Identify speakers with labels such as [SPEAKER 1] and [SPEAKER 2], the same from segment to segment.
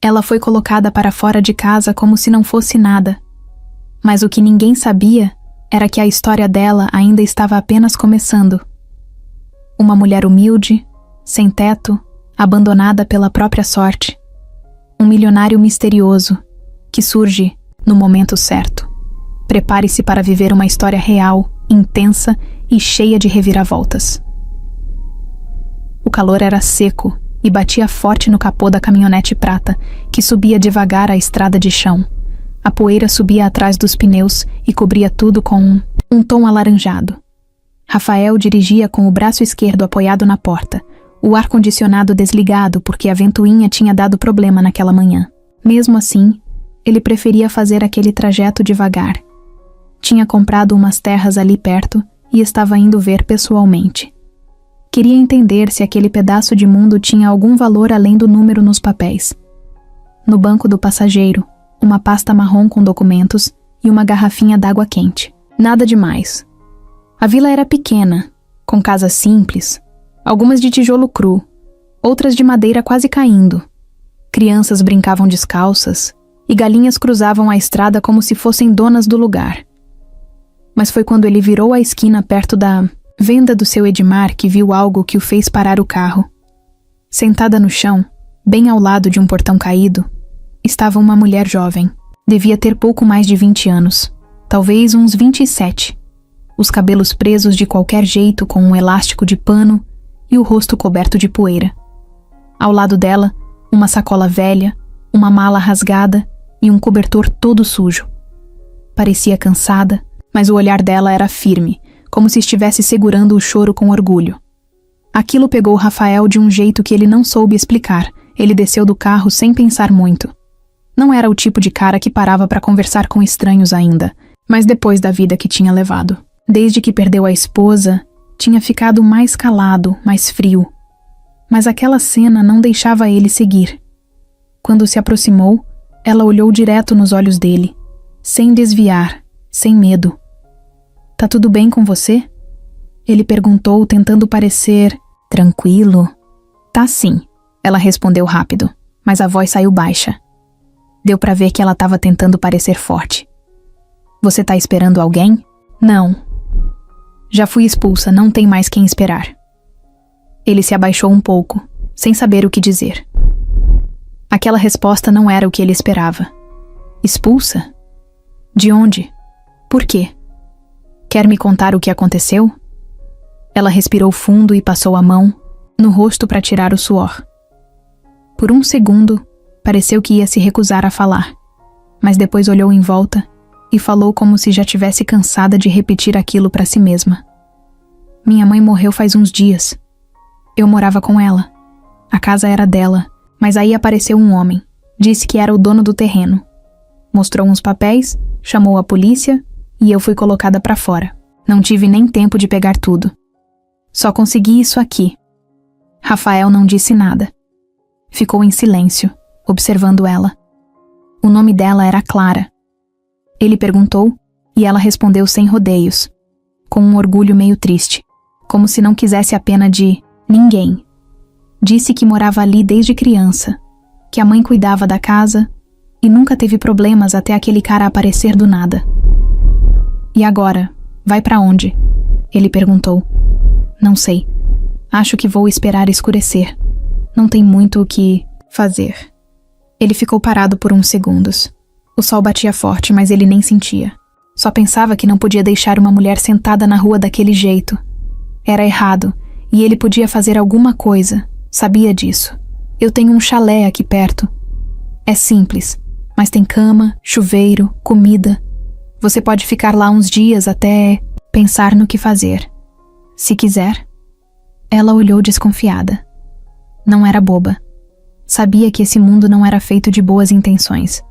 [SPEAKER 1] Ela foi colocada para fora de casa como se não fosse nada. Mas o que ninguém sabia era que a história dela ainda estava apenas começando. Uma mulher humilde, sem teto, abandonada pela própria sorte. Um milionário misterioso que surge no momento certo. Prepare-se para viver uma história real, intensa e cheia de reviravoltas. O calor era seco e batia forte no capô da caminhonete prata, que subia devagar a estrada de chão. A poeira subia atrás dos pneus e cobria tudo com um tom alaranjado. Rafael dirigia com o braço esquerdo apoiado na porta, o ar-condicionado desligado porque a ventoinha tinha dado problema naquela manhã. Mesmo assim, ele preferia fazer aquele trajeto devagar. Tinha comprado umas terras ali perto e estava indo ver pessoalmente. Queria entender se aquele pedaço de mundo tinha algum valor além do número nos papéis. No banco do passageiro, uma pasta marrom com documentos e uma garrafinha d'água quente. Nada demais. A vila era pequena, com casas simples, algumas de tijolo cru, outras de madeira quase caindo. Crianças brincavam descalças e galinhas cruzavam a estrada como se fossem donas do lugar. Mas foi quando ele virou a esquina perto da venda do seu Edmar que viu algo que o fez parar o carro. Sentada no chão, bem ao lado de um portão caído, estava uma mulher jovem. Devia ter pouco mais de 20 anos, talvez uns 27. Os cabelos presos de qualquer jeito com um elástico de pano e o rosto coberto de poeira. Ao lado dela, uma sacola velha, uma mala rasgada e um cobertor todo sujo. Parecia cansada, mas o olhar dela era firme, como se estivesse segurando o choro com orgulho. Aquilo pegou Rafael de um jeito que ele não soube explicar. Ele desceu do carro sem pensar muito. Não era o tipo de cara que parava para conversar com estranhos ainda, mas depois da vida que tinha levado. Desde que perdeu a esposa, tinha ficado mais calado, mais frio. Mas aquela cena não deixava ele seguir. Quando se aproximou, ela olhou direto nos olhos dele, sem desviar, sem medo. "Tá tudo bem com você?" Ele perguntou, tentando parecer tranquilo. "Tá sim", ela respondeu rápido, mas a voz saiu baixa. Deu pra ver que ela estava tentando parecer forte. "Você tá esperando alguém?" "Não. Já fui expulsa, não tem mais quem esperar." Ele se abaixou um pouco, sem saber o que dizer. Aquela resposta não era o que ele esperava. "Expulsa? De onde? Por quê? Quer me contar o que aconteceu?" Ela respirou fundo e passou a mão no rosto para tirar o suor. Por um segundo, pareceu que ia se recusar a falar, mas depois olhou em volta e falou como se já tivesse cansada de repetir aquilo para si mesma. "Minha mãe morreu faz uns dias. Eu morava com ela. A casa era dela, mas aí apareceu um homem. Disse que era o dono do terreno. Mostrou uns papéis, chamou a polícia e eu fui colocada para fora. Não tive nem tempo de pegar tudo. Só consegui isso aqui." Rafael não disse nada. Ficou em silêncio, observando ela. O nome dela era Clara. Ele perguntou e ela respondeu sem rodeios, com um orgulho meio triste, como se não quisesse a pena de ninguém. Disse que morava ali desde criança, que a mãe cuidava da casa e nunca teve problemas até aquele cara aparecer do nada. "E agora, vai pra onde?" Ele perguntou. "Não sei. Acho que vou esperar escurecer. Não tem muito o que fazer." Ele ficou parado por uns segundos. O sol batia forte, mas ele nem sentia. Só pensava que não podia deixar uma mulher sentada na rua daquele jeito. Era errado, e ele podia fazer alguma coisa. Sabia disso. "Eu tenho um chalé aqui perto. É simples, mas tem cama, chuveiro, comida. Você pode ficar lá uns dias até pensar no que fazer. Se quiser." Ela olhou desconfiada. Não era boba. Sabia que esse mundo não era feito de boas intenções,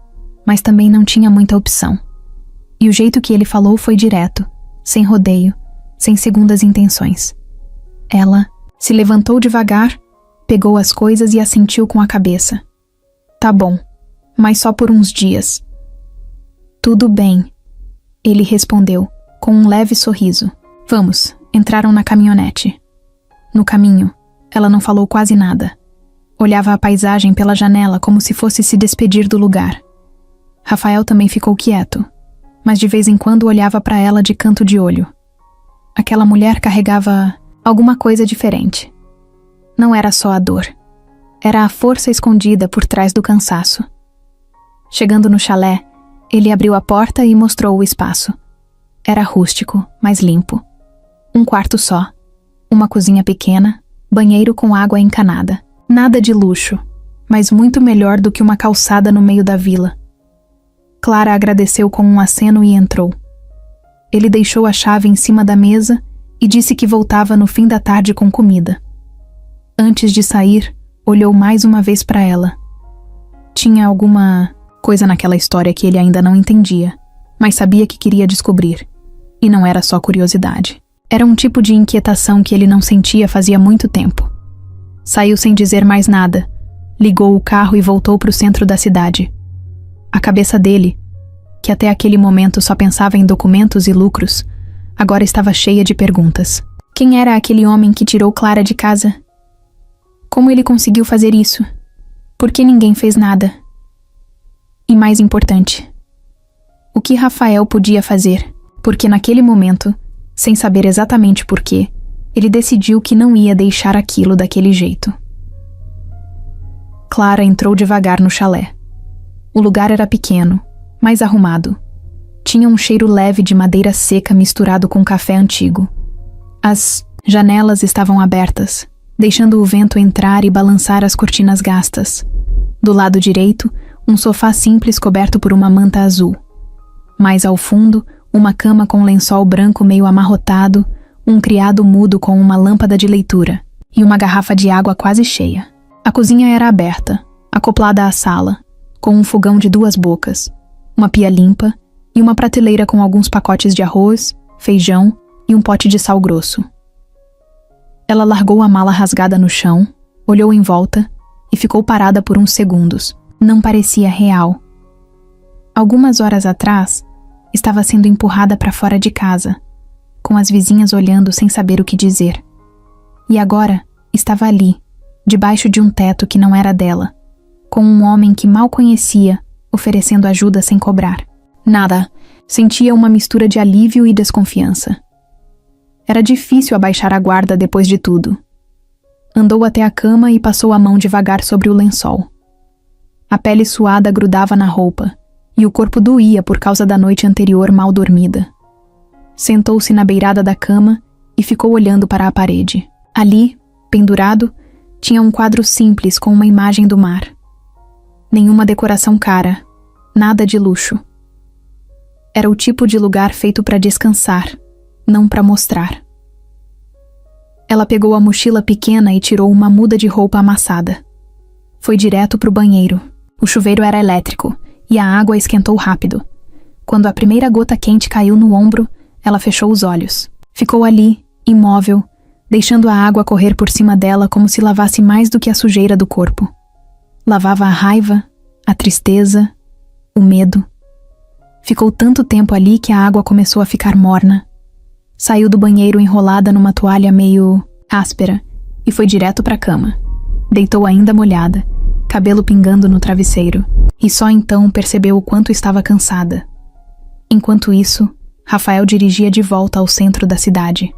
[SPEAKER 1] mas também não tinha muita opção. E o jeito que ele falou foi direto, sem rodeio, sem segundas intenções. Ela se levantou devagar, pegou as coisas e assentiu com a cabeça. "Tá bom, mas só por uns dias." "Tudo bem," ele respondeu, com um leve sorriso. Vamos, entraram na caminhonete. No caminho, ela não falou quase nada. Olhava a paisagem pela janela como se fosse se despedir do lugar. Rafael também ficou quieto, mas de vez em quando olhava para ela de canto de olho. Aquela mulher carregava alguma coisa diferente. Não era só a dor. Era a força escondida por trás do cansaço. Chegando no chalé, ele abriu a porta e mostrou o espaço. Era rústico, mas limpo. Um quarto só. Uma cozinha pequena, banheiro com água encanada. Nada de luxo, mas muito melhor do que uma calçada no meio da vila. Clara agradeceu com um aceno e entrou. Ele deixou a chave em cima da mesa e disse que voltava no fim da tarde com comida. Antes de sair, olhou mais uma vez para ela. Tinha alguma coisa naquela história que ele ainda não entendia, mas sabia que queria descobrir. E não era só curiosidade. Era um tipo de inquietação que ele não sentia fazia muito tempo. Saiu sem dizer mais nada, ligou o carro e voltou para o centro da cidade. A cabeça dele, que até aquele momento só pensava em documentos e lucros, agora estava cheia de perguntas. Quem era aquele homem que tirou Clara de casa? Como ele conseguiu fazer isso? Por que ninguém fez nada? E mais importante, o que Rafael podia fazer? Porque naquele momento, sem saber exatamente por quê, ele decidiu que não ia deixar aquilo daquele jeito. Clara entrou devagar no chalé. O lugar era pequeno, mas arrumado. Tinha um cheiro leve de madeira seca misturado com café antigo. As janelas estavam abertas, deixando o vento entrar e balançar as cortinas gastas. Do lado direito, um sofá simples coberto por uma manta azul. Mais ao fundo, uma cama com lençol branco meio amarrotado, um criado mudo com uma lâmpada de leitura e uma garrafa de água quase cheia. A cozinha era aberta, acoplada à sala, com um fogão de 2 bocas, uma pia limpa e uma prateleira com alguns pacotes de arroz, feijão e um pote de sal grosso. Ela largou a mala rasgada no chão, olhou em volta e ficou parada por uns segundos. Não parecia real. Algumas horas atrás, estava sendo empurrada para fora de casa, com as vizinhas olhando sem saber o que dizer. E agora estava ali, debaixo de um teto que não era dela, com um homem que mal conhecia, oferecendo ajuda sem cobrar. Nada, sentia uma mistura de alívio e desconfiança. Era difícil abaixar a guarda depois de tudo. Andou até a cama e passou a mão devagar sobre o lençol. A pele suada grudava na roupa, e o corpo doía por causa da noite anterior mal dormida. Sentou-se na beirada da cama e ficou olhando para a parede. Ali, pendurado, tinha um quadro simples com uma imagem do mar. Nenhuma decoração cara, nada de luxo. Era o tipo de lugar feito para descansar, não para mostrar. Ela pegou a mochila pequena e tirou uma muda de roupa amassada. Foi direto para o banheiro. O chuveiro era elétrico e a água esquentou rápido. Quando a primeira gota quente caiu no ombro, ela fechou os olhos. Ficou ali, imóvel, deixando a água correr por cima dela como se lavasse mais do que a sujeira do corpo. Lavava a raiva, a tristeza, o medo. Ficou tanto tempo ali que a água começou a ficar morna. Saiu do banheiro enrolada numa toalha meio áspera e foi direto para a cama. Deitou ainda molhada, cabelo pingando no travesseiro, e só então percebeu o quanto estava cansada. Enquanto isso, Rafael dirigia de volta ao centro da cidade.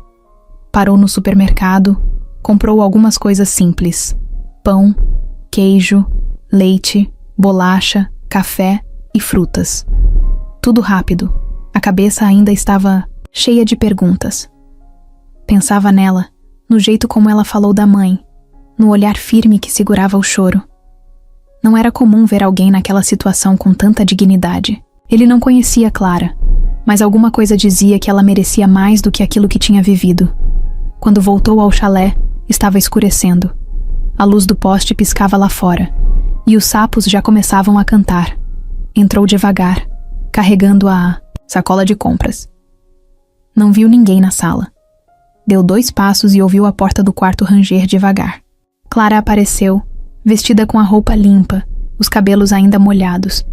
[SPEAKER 1] Parou no supermercado, comprou algumas coisas simples: pão, queijo, leite, bolacha, café e frutas. Tudo rápido. A cabeça ainda estava cheia de perguntas. Pensava nela, no jeito como ela falou da mãe, no olhar firme que segurava o choro. Não era comum ver alguém naquela situação com tanta dignidade. Ele não conhecia Clara, mas alguma coisa dizia que ela merecia mais do que aquilo que tinha vivido. Quando voltou ao chalé, estava escurecendo. A luz do poste piscava lá fora, e os sapos já começavam a cantar. Entrou devagar, carregando a sacola de compras. Não viu ninguém na sala. Deu 2 passos e ouviu a porta do quarto ranger devagar. Clara apareceu, vestida com a roupa limpa, os cabelos ainda molhados,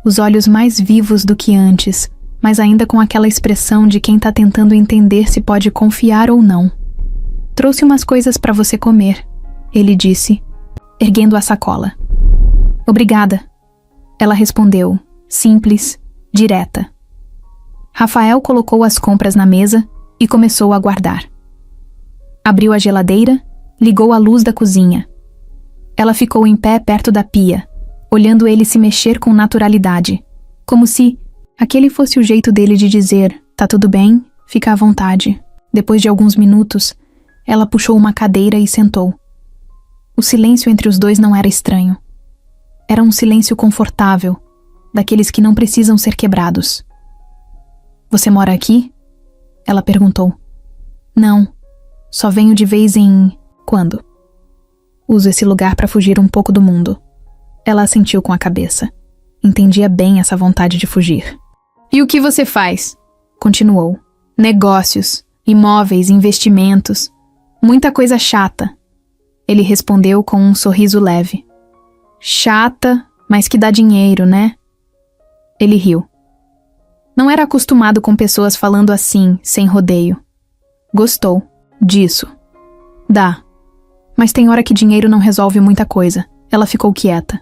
[SPEAKER 1] os olhos mais vivos do que antes, mas ainda com aquela expressão de quem está tentando entender se pode confiar ou não. Trouxe umas coisas para você comer, ele disse. erguendo a sacola. Obrigada, ela respondeu, simples, direta. Rafael colocou as compras na mesa e começou a guardar. Abriu a geladeira, ligou a luz da cozinha. Ela ficou em pé perto da pia, olhando ele se mexer com naturalidade, como se aquele fosse o jeito dele de dizer, tá tudo bem, fica à vontade. Depois de alguns minutos, ela puxou uma cadeira e sentou. O silêncio entre os dois não era estranho. Era um silêncio confortável, daqueles que não precisam ser quebrados. Você mora aqui? Ela perguntou. Não, só venho de vez em quando. Uso esse lugar para fugir um pouco do mundo. Ela assentiu com a cabeça. Entendia bem essa vontade de fugir. E o que você faz? Continuou. Negócios, imóveis, investimentos. Muita coisa chata. Ele respondeu com um sorriso leve. Chata, mas que dá dinheiro, né? Ele riu. Não era acostumado com pessoas falando assim, sem rodeio. Gostou disso. Dá. Mas tem hora que dinheiro não resolve muita coisa. Ela ficou quieta.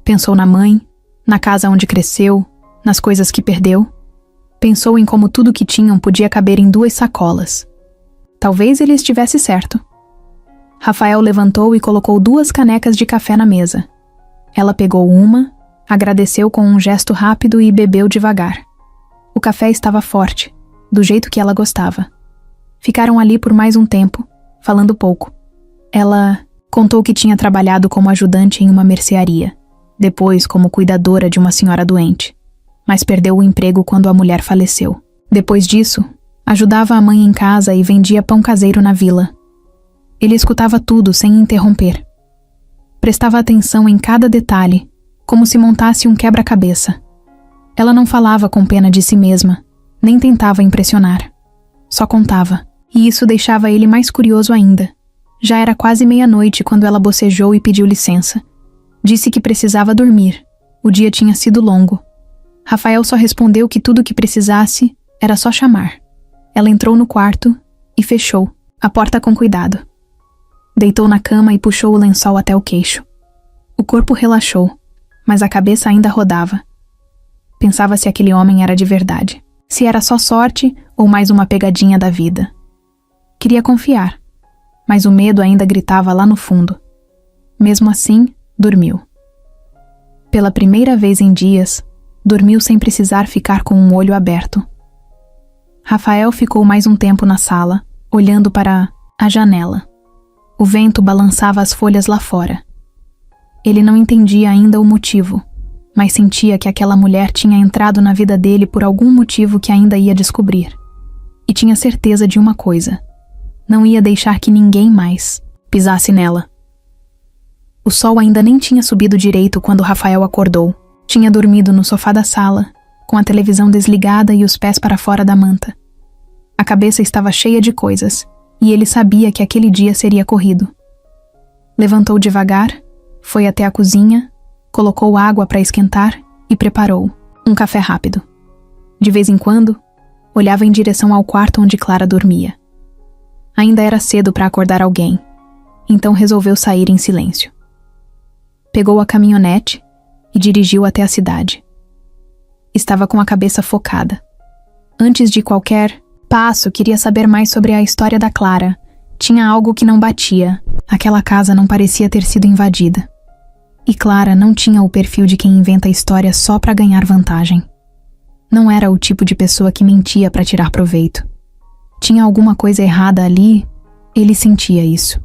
[SPEAKER 1] Pensou na mãe, na casa onde cresceu, nas coisas que perdeu. Pensou em como tudo que tinham podia caber em 2 sacolas. Talvez ele estivesse certo. Rafael levantou e colocou 2 canecas de café na mesa. Ela pegou uma, agradeceu com um gesto rápido e bebeu devagar. O café estava forte, do jeito que ela gostava. Ficaram ali por mais um tempo, falando pouco. Ela contou que tinha trabalhado como ajudante em uma mercearia, depois como cuidadora de uma senhora doente, mas perdeu o emprego quando a mulher faleceu. Depois disso, ajudava a mãe em casa e vendia pão caseiro na vila. Ele escutava tudo sem interromper. Prestava atenção em cada detalhe, como se montasse um quebra-cabeça. Ela não falava com pena de si mesma, nem tentava impressionar. Só contava, e isso deixava ele mais curioso ainda. Já era quase meia-noite quando ela bocejou e pediu licença. Disse que precisava dormir. O dia tinha sido longo. Rafael só respondeu que tudo o que precisasse era só chamar. Ela entrou no quarto e fechou, a porta com cuidado. Deitou na cama e puxou o lençol até o queixo. O corpo relaxou, mas a cabeça ainda rodava. Pensava se aquele homem era de verdade, se era só sorte ou mais uma pegadinha da vida. Queria confiar, mas o medo ainda gritava lá no fundo. Mesmo assim, dormiu. Pela primeira vez em dias, dormiu sem precisar ficar com um olho aberto. Rafael ficou mais um tempo na sala, olhando para a janela. O vento balançava as folhas lá fora. Ele não entendia ainda o motivo, mas sentia que aquela mulher tinha entrado na vida dele por algum motivo que ainda ia descobrir. E tinha certeza de uma coisa: não ia deixar que ninguém mais pisasse nela. O sol ainda nem tinha subido direito quando Rafael acordou. Tinha dormido no sofá da sala, com a televisão desligada e os pés para fora da manta. A cabeça estava cheia de coisas, e ele sabia que aquele dia seria corrido. Levantou devagar, foi até a cozinha, colocou água para esquentar e preparou um café rápido. De vez em quando, olhava em direção ao quarto onde Clara dormia. Ainda era cedo para acordar alguém, então resolveu sair em silêncio. Pegou a caminhonete e dirigiu até a cidade. Estava com a cabeça focada. Antes de qualquer passo, queria saber mais sobre a história da Clara. Tinha algo que não batia. Aquela casa não parecia ter sido invadida. E Clara não tinha o perfil de quem inventa histórias só para ganhar vantagem. Não era o tipo de pessoa que mentia para tirar proveito. Tinha alguma coisa errada ali, ele sentia isso.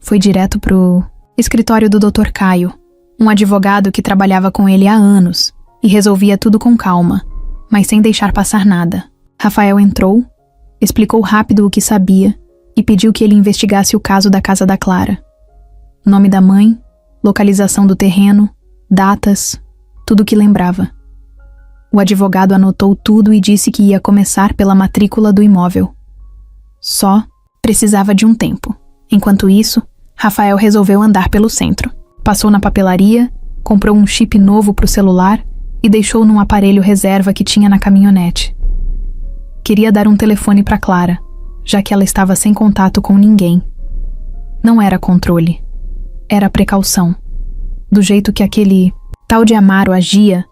[SPEAKER 1] Foi direto pro escritório do Dr. Caio, um advogado que trabalhava com ele há anos e resolvia tudo com calma, mas sem deixar passar nada. Rafael entrou, explicou rápido o que sabia e pediu que ele investigasse o caso da casa da Clara. Nome da mãe, localização do terreno, datas, tudo o que lembrava. O advogado anotou tudo e disse que ia começar pela matrícula do imóvel. Só precisava de um tempo. Enquanto isso, Rafael resolveu andar pelo centro. Passou na papelaria, comprou um chip novo para o celular e deixou num aparelho reserva que tinha na caminhonete. Queria dar um telefone para Clara, já que ela estava sem contato com ninguém. Não era controle. era a precaução. Do jeito que aquele tal de Amaro agia,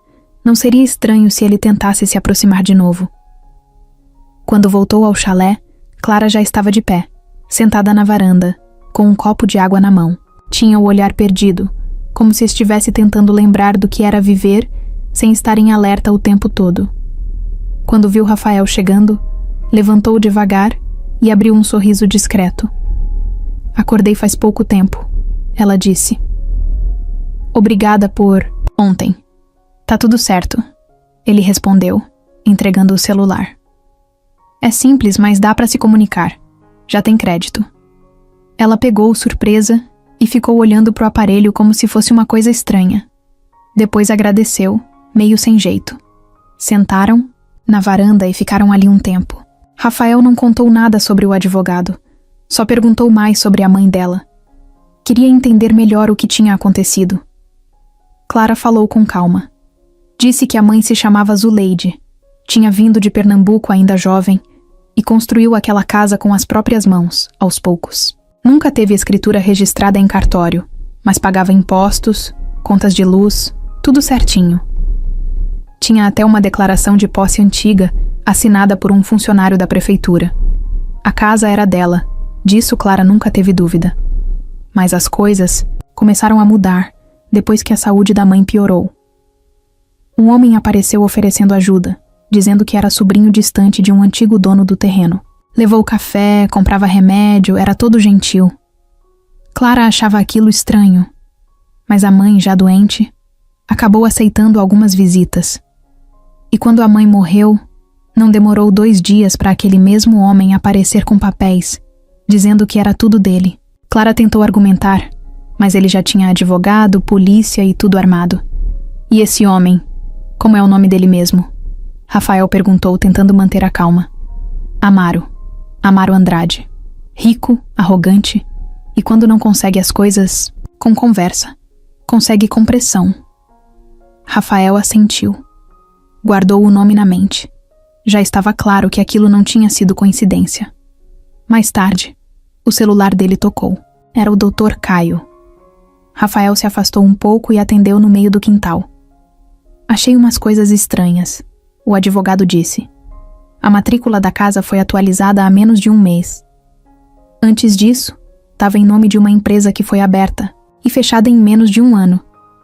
[SPEAKER 1] não seria estranho se ele tentasse se aproximar de novo. Quando voltou ao chalé, Clara já estava de pé, sentada na varanda, com um copo de água na mão. Tinha o olhar perdido, como se estivesse tentando lembrar do que era viver sem estar em alerta o tempo todo. Quando viu Rafael chegando, levantou devagar e abriu um sorriso discreto. "Acordei faz pouco tempo", ela disse. "Obrigada por ontem. Tá tudo certo", ele respondeu, entregando o celular. "É simples, mas dá pra se comunicar. Já tem crédito." Ela pegou surpresa e ficou olhando pro aparelho como se fosse uma coisa estranha. Depois agradeceu, meio sem jeito. Sentaram na varanda e ficaram ali um tempo. Rafael não contou nada sobre o advogado. Só perguntou mais sobre a mãe dela. Queria entender melhor o que tinha acontecido. Clara falou com calma. Disse que a mãe se chamava Zuleide. Tinha vindo de Pernambuco ainda jovem e construiu aquela casa com as próprias mãos, aos poucos. Nunca teve escritura registrada em cartório, mas pagava impostos, contas de luz, tudo certinho. Tinha até uma declaração de posse antiga, assinada por um funcionário da prefeitura. A casa era dela, disso Clara nunca teve dúvida. Mas as coisas começaram a mudar depois que a saúde da mãe piorou. Um homem apareceu oferecendo ajuda, dizendo que era sobrinho distante de um antigo dono do terreno. Levou café, comprava remédio, era todo gentil. Clara achava aquilo estranho, mas a mãe, já doente, acabou aceitando algumas visitas. E quando a mãe morreu, não demorou 2 dias para aquele mesmo homem aparecer com papéis, dizendo que era tudo dele. Clara tentou argumentar, mas ele já tinha advogado, polícia e tudo armado. "E esse homem, como é o nome dele mesmo?" Rafael perguntou, tentando manter a calma. Amaro Andrade. Rico, arrogante, e quando não consegue as coisas, com conversa. Consegue com pressão. Rafael assentiu. Guardou o nome na mente. Já estava claro que aquilo não tinha sido coincidência. Mais tarde, o celular dele tocou. Era o Dr. Caio. Rafael se afastou um pouco e atendeu no meio do quintal. "Achei umas coisas estranhas", o advogado disse. A matrícula da casa foi atualizada há menos de 1 mês. Antes disso, estava em nome de uma empresa que foi aberta e fechada em menos de 1 ano,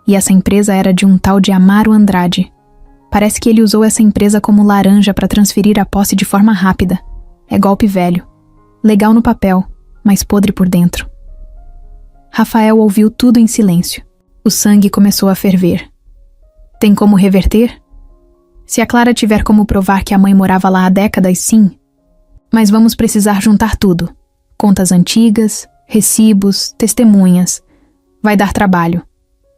[SPEAKER 1] e essa empresa era de um tal de Amaro Andrade. Parece que ele usou essa empresa como laranja para transferir a posse de forma rápida. É golpe velho. Legal no papel, mas podre por dentro. Rafael ouviu tudo em silêncio. O sangue começou a ferver. "Tem como reverter?" "Se a Clara tiver como provar que a mãe morava lá há décadas, sim. Mas vamos precisar juntar tudo. Contas antigas, recibos, testemunhas. Vai dar trabalho,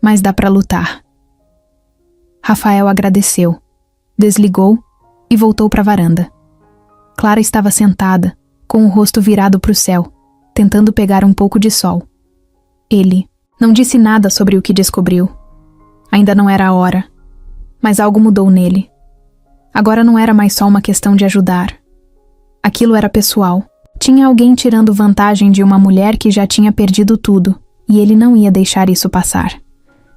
[SPEAKER 1] mas dá para lutar." Rafael agradeceu, desligou e voltou para a varanda. Clara estava sentada, com o rosto virado para o céu, tentando pegar um pouco de sol. Ele não disse nada sobre o que descobriu. Ainda não era a hora, mas algo mudou nele. Agora não era mais só uma questão de ajudar. Aquilo era pessoal. Tinha alguém tirando vantagem de uma mulher que já tinha perdido tudo, e ele não ia deixar isso passar.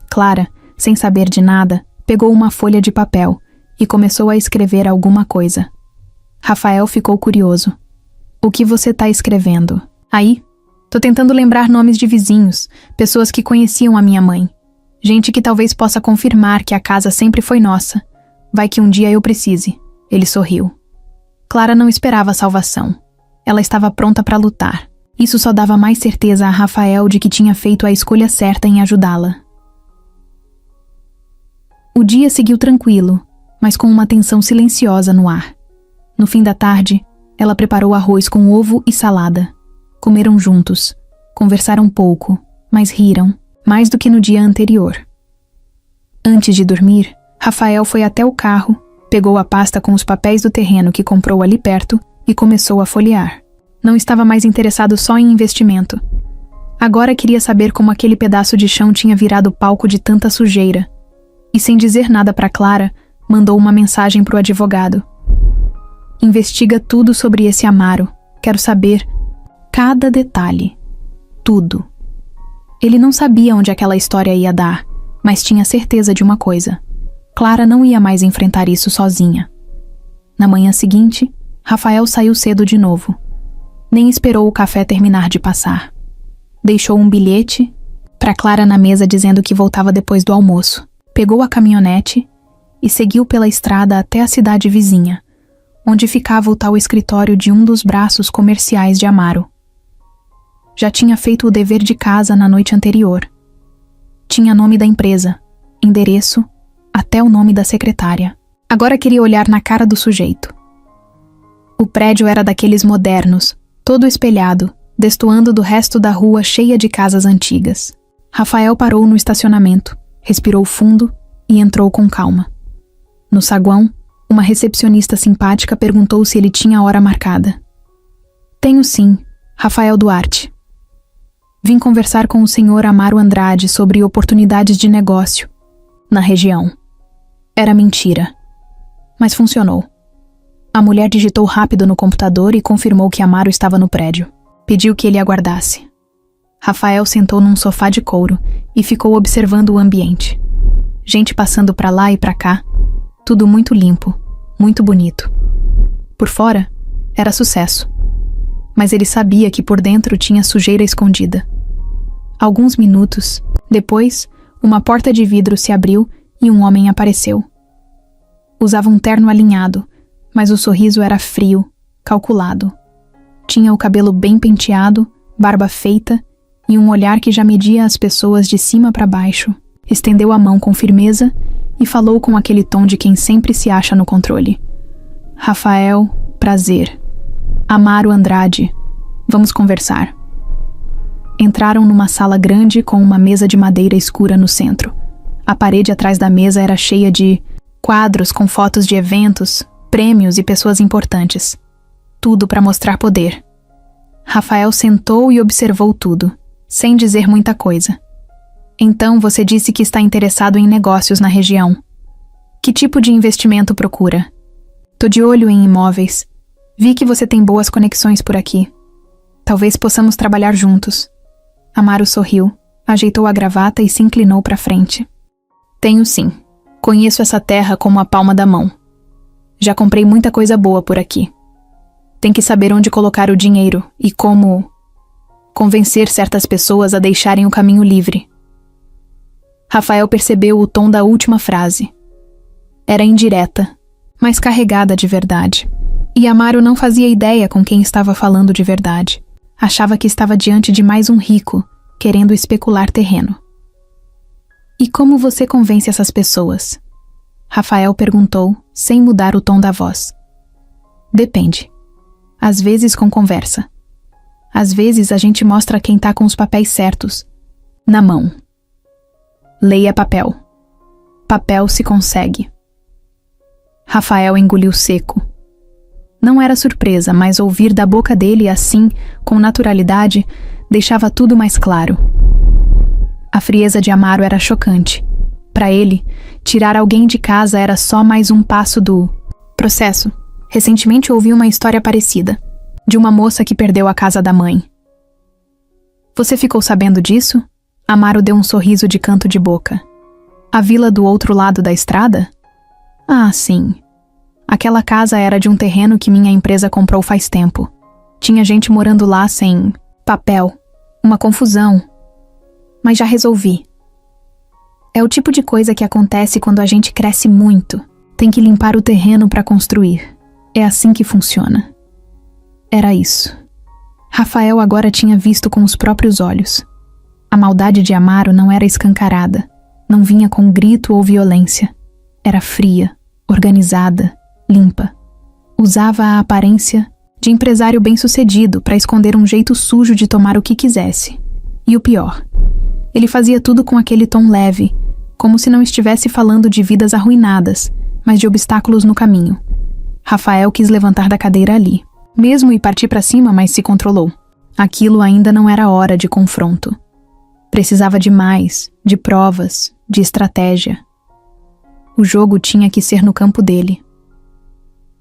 [SPEAKER 1] Clara, sem saber de nada, pegou uma folha de papel e começou a escrever alguma coisa. Rafael ficou curioso. "O que você tá escrevendo?" "Aí, tô tentando lembrar nomes de vizinhos, pessoas que conheciam a minha mãe. Gente que talvez possa confirmar que a casa sempre foi nossa. Vai que um dia eu precise." Ele sorriu. Clara não esperava a salvação. Ela estava pronta para lutar. Isso só dava mais certeza a Rafael de que tinha feito a escolha certa em ajudá-la. O dia seguiu tranquilo, mas com uma tensão silenciosa no ar. No fim da tarde, ela preparou arroz com ovo e salada. Comeram juntos, conversaram pouco, mas riram, mais do que no dia anterior. Antes de dormir, Rafael foi até o carro, pegou a pasta com os papéis do terreno que comprou ali perto e começou a folhear. Não estava mais interessado só em investimento. Agora queria saber como aquele pedaço de chão tinha virado palco de tanta sujeira. E sem dizer nada para Clara, mandou uma mensagem para o advogado. "Investiga tudo sobre esse Amaro. Quero saber cada detalhe. Tudo." Ele não sabia onde aquela história ia dar, mas tinha certeza de uma coisa: Clara não ia mais enfrentar isso sozinha. Na manhã seguinte, Rafael saiu cedo de novo. Nem esperou o café terminar de passar. Deixou um bilhete para Clara na mesa dizendo que voltava depois do almoço. Pegou a caminhonete e seguiu pela estrada até a cidade vizinha, onde ficava o tal escritório de um dos braços comerciais de Amaro. Já tinha feito o dever de casa na noite anterior. Tinha nome da empresa, endereço, até o nome da secretária. Agora queria olhar na cara do sujeito. O prédio era daqueles modernos, todo espelhado, destoando do resto da rua cheia de casas antigas. Rafael parou no estacionamento, respirou fundo e entrou com calma. No saguão, uma recepcionista simpática perguntou se ele tinha a hora marcada. Tenho sim, Rafael Duarte. Vim conversar com o senhor Amaro Andrade sobre oportunidades de negócio na região. Era mentira, mas funcionou. A mulher digitou rápido no computador e confirmou que Amaro estava no prédio. Pediu que ele aguardasse. Rafael sentou num sofá de couro e ficou observando o ambiente. Gente passando pra lá e pra cá, tudo muito limpo, muito bonito. Por fora, era sucesso. Mas ele sabia que por dentro tinha sujeira escondida. Alguns minutos depois, uma porta de vidro se abriu e um homem apareceu. Usava um terno alinhado, mas o sorriso era frio, calculado. Tinha o cabelo bem penteado, barba feita e um olhar que já media as pessoas de cima para baixo. Estendeu a mão com firmeza e falou com aquele tom de quem sempre se acha no controle. Rafael, prazer. Amaro Andrade. Vamos conversar. Entraram numa sala grande com uma mesa de madeira escura no centro. A parede atrás da mesa era cheia de quadros com fotos de eventos, prêmios e pessoas importantes. Tudo para mostrar poder. Rafael sentou e observou tudo, sem dizer muita coisa. Então você disse que está interessado em negócios na região. Que tipo de investimento procura? Tô de olho em imóveis. Vi que você tem boas conexões por aqui. Talvez possamos trabalhar juntos. Amaro sorriu, ajeitou a gravata e se inclinou para frente. Tenho sim. Conheço essa terra como a palma da mão. Já comprei muita coisa boa por aqui. Tem que saber onde colocar o dinheiro e como convencer certas pessoas a deixarem o caminho livre. Rafael percebeu o tom da última frase. Era indireta, mas carregada de verdade. E Amaro não fazia ideia com quem estava falando de verdade. Achava que estava diante de mais um rico, querendo especular terreno. E como você convence essas pessoas? Rafael perguntou, sem mudar o tom da voz. Depende. Às vezes com conversa. Às vezes a gente mostra quem tá com os papéis certos. Na mão. Leia papel. Papel se consegue. Rafael engoliu seco. Não era surpresa, mas ouvir da boca dele assim, com naturalidade, deixava tudo mais claro. A frieza de Amaro era chocante. Para ele, tirar alguém de casa era só mais um passo do processo. Recentemente ouvi uma história parecida, de uma moça que perdeu a casa da mãe. Você ficou sabendo disso? Amaro deu um sorriso de canto de boca. A vila do outro lado da estrada? Ah, sim. Aquela casa era de um terreno que minha empresa comprou faz tempo. Tinha gente morando lá sem papel. Uma confusão. Mas já resolvi. É o tipo de coisa que acontece quando a gente cresce muito. Tem que limpar o terreno para construir. É assim que funciona. Era isso. Rafael agora tinha visto com os próprios olhos. A maldade de Amaro não era escancarada. Não vinha com grito ou violência. Era fria, organizada, limpa. Usava a aparência de empresário bem-sucedido para esconder um jeito sujo de tomar o que quisesse. E o pior, ele fazia tudo com aquele tom leve, como se não estivesse falando de vidas arruinadas, mas de obstáculos no caminho. Rafael quis levantar da cadeira ali, mesmo e partir para cima, mas se controlou. Aquilo ainda não era hora de confronto. Precisava de mais, de provas, de estratégia. O jogo tinha que ser no campo dele.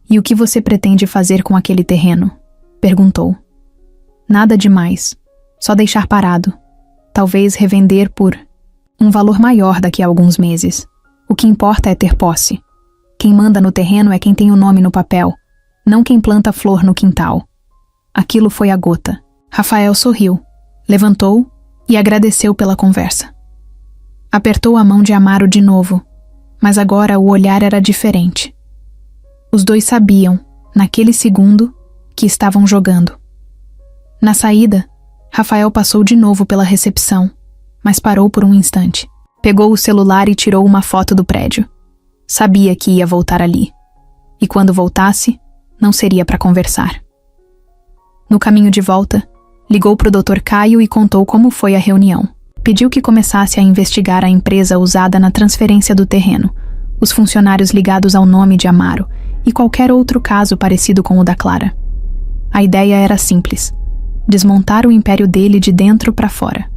[SPEAKER 1] E o que você pretende fazer com aquele terreno? Perguntou. Nada demais. Só deixar parado. Talvez revender por um valor maior daqui a alguns meses. O que importa é ter posse. Quem manda no terreno é quem tem o nome no papel, não quem planta flor no quintal. Aquilo foi a gota. Rafael sorriu, levantou e agradeceu pela conversa. Apertou a mão de Amaro de novo, mas agora o olhar era diferente. Os dois sabiam, naquele segundo, que estavam jogando. Na saída, Rafael passou de novo pela recepção, mas parou por um instante. Pegou o celular e tirou uma foto do prédio. Sabia que ia voltar ali. E quando voltasse, não seria para conversar. No caminho de volta, ligou para o Dr. Caio e contou como foi a reunião. Pediu que começasse a investigar a empresa usada na transferência do terreno, os funcionários ligados ao nome de Amaro e qualquer outro caso parecido com o da Clara. A ideia era simples: desmontar o império dele de dentro para fora.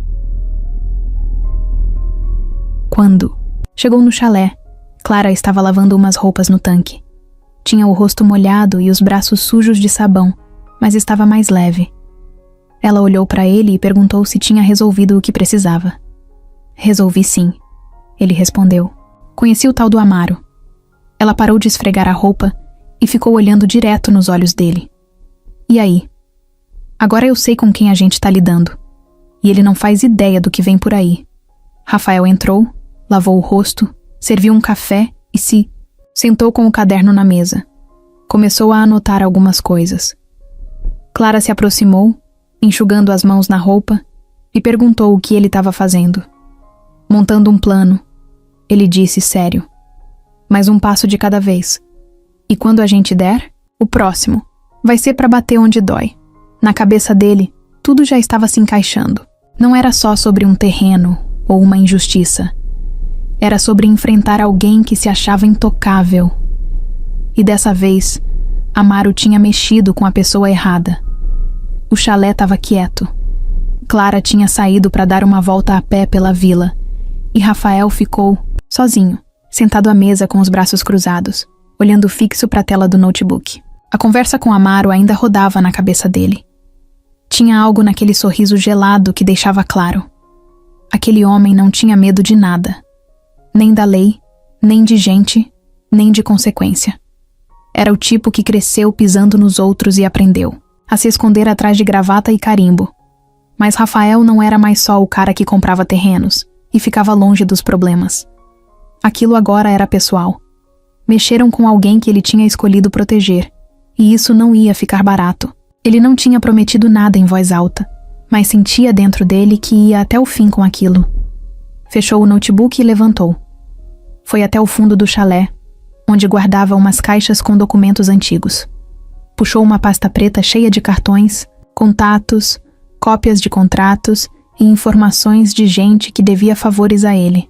[SPEAKER 1] Quando chegou no chalé, Clara estava lavando umas roupas no tanque. Tinha o rosto molhado e os braços sujos de sabão, mas estava mais leve. Ela olhou para ele e perguntou se tinha resolvido o que precisava. Resolvi sim, ele respondeu. Conheci o tal do Amaro. Ela parou de esfregar a roupa e ficou olhando direto nos olhos dele. E aí? Agora eu sei com quem a gente tá lidando. E ele não faz ideia do que vem por aí. Rafael entrou, lavou o rosto, serviu um café e se sentou com o caderno na mesa. Começou a anotar algumas coisas. Clara se aproximou, enxugando as mãos na roupa, e perguntou o que ele estava fazendo. Montando um plano, ele disse sério. Mas um passo de cada vez. E quando a gente der, o próximo vai ser para bater onde dói. Na cabeça dele, tudo já estava se encaixando. Não era só sobre um terreno ou uma injustiça. Era sobre enfrentar alguém que se achava intocável. E dessa vez, Amaro tinha mexido com a pessoa errada. O chalé estava quieto. Clara tinha saído para dar uma volta a pé pela vila, e Rafael ficou sozinho, sentado à mesa com os braços cruzados, olhando fixo para a tela do notebook. A conversa com Amaro ainda rodava na cabeça dele. Tinha algo naquele sorriso gelado que deixava claro. Aquele homem não tinha medo de nada. Nem da lei, nem de gente, nem de consequência. Era o tipo que cresceu pisando nos outros e aprendeu a se esconder atrás de gravata e carimbo. Mas Rafael não era mais só o cara que comprava terrenos e ficava longe dos problemas. Aquilo agora era pessoal. Mexeram com alguém que ele tinha escolhido proteger, e isso não ia ficar barato. Ele não tinha prometido nada em voz alta, mas sentia dentro dele que ia até o fim com aquilo. Fechou o notebook e levantou. Foi até o fundo do chalé, onde guardava umas caixas com documentos antigos. Puxou uma pasta preta cheia de cartões, contatos, cópias de contratos e informações de gente que devia favores a ele.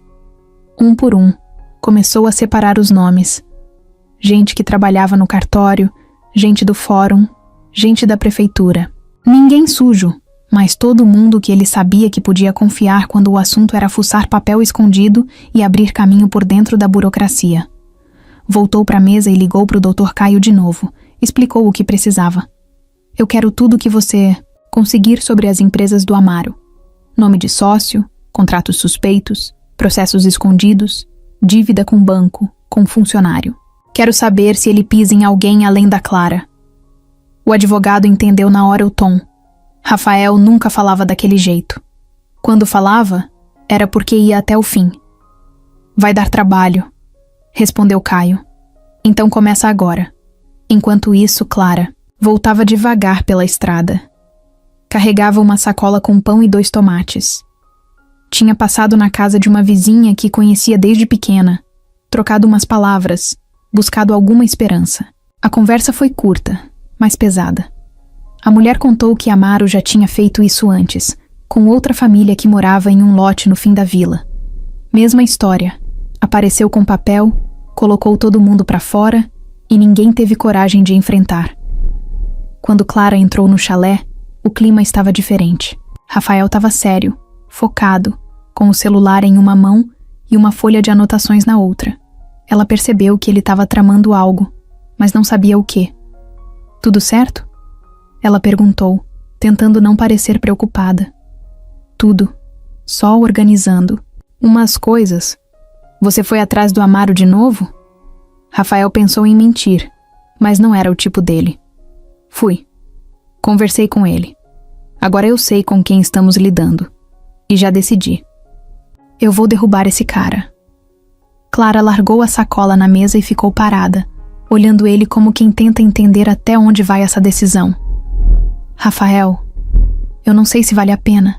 [SPEAKER 1] Um por um, começou a separar os nomes. Gente que trabalhava no cartório, gente do fórum, gente da prefeitura. Ninguém sujo, mas todo mundo que ele sabia que podia confiar quando o assunto era fuçar papel escondido e abrir caminho por dentro da burocracia. Voltou para a mesa e ligou para o Dr. Caio de novo. Explicou o que precisava. Eu quero tudo que você conseguir sobre as empresas do Amaro. Nome de sócio, contratos suspeitos, processos escondidos, dívida com banco, com funcionário. Quero saber se ele pisa em alguém além da Clara. O advogado entendeu na hora o tom. Rafael nunca falava daquele jeito. Quando falava, era porque ia até o fim. Vai dar trabalho, respondeu Caio. Então começa agora. Enquanto isso, Clara voltava devagar pela estrada. Carregava uma sacola com pão e 2 tomates. Tinha passado na casa de uma vizinha que conhecia desde pequena, trocado umas palavras, buscado alguma esperança. A conversa foi curta, mas pesada. A mulher contou que Amaro já tinha feito isso antes, com outra família que morava em um lote no fim da vila. Mesma história. Apareceu com papel, colocou todo mundo para fora e ninguém teve coragem de enfrentar. Quando Clara entrou no chalé, o clima estava diferente. Rafael estava sério, focado, com o celular em uma mão e uma folha de anotações na outra. Ela percebeu que ele estava tramando algo, mas não sabia o quê. Tudo certo? Ela perguntou, tentando não parecer preocupada. Tudo, só organizando umas coisas. Você foi atrás do Amaro de novo? Rafael pensou em mentir, mas não era o tipo dele. Fui. Conversei com ele. Agora eu sei com quem estamos lidando. E já decidi. Eu vou derrubar esse cara. Clara largou a sacola na mesa e ficou parada, olhando ele como quem tenta entender até onde vai essa decisão. Rafael, eu não sei se vale a pena.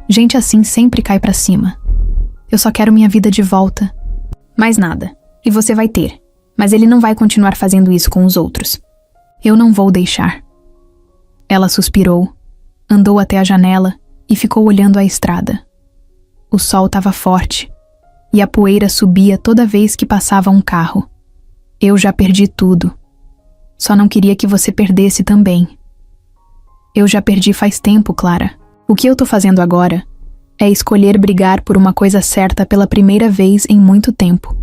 [SPEAKER 1] Gente assim sempre cai pra cima. Eu só quero minha vida de volta. Mais nada. E você vai ter. Mas ele não vai continuar fazendo isso com os outros. Eu não vou deixar. Ela suspirou, andou até a janela e ficou olhando a estrada. O sol estava forte e a poeira subia toda vez que passava um carro. Eu já perdi tudo. Só não queria que você perdesse também. Eu já perdi faz tempo, Clara. O que eu tô fazendo agora é escolher brigar por uma coisa certa pela primeira vez em muito tempo.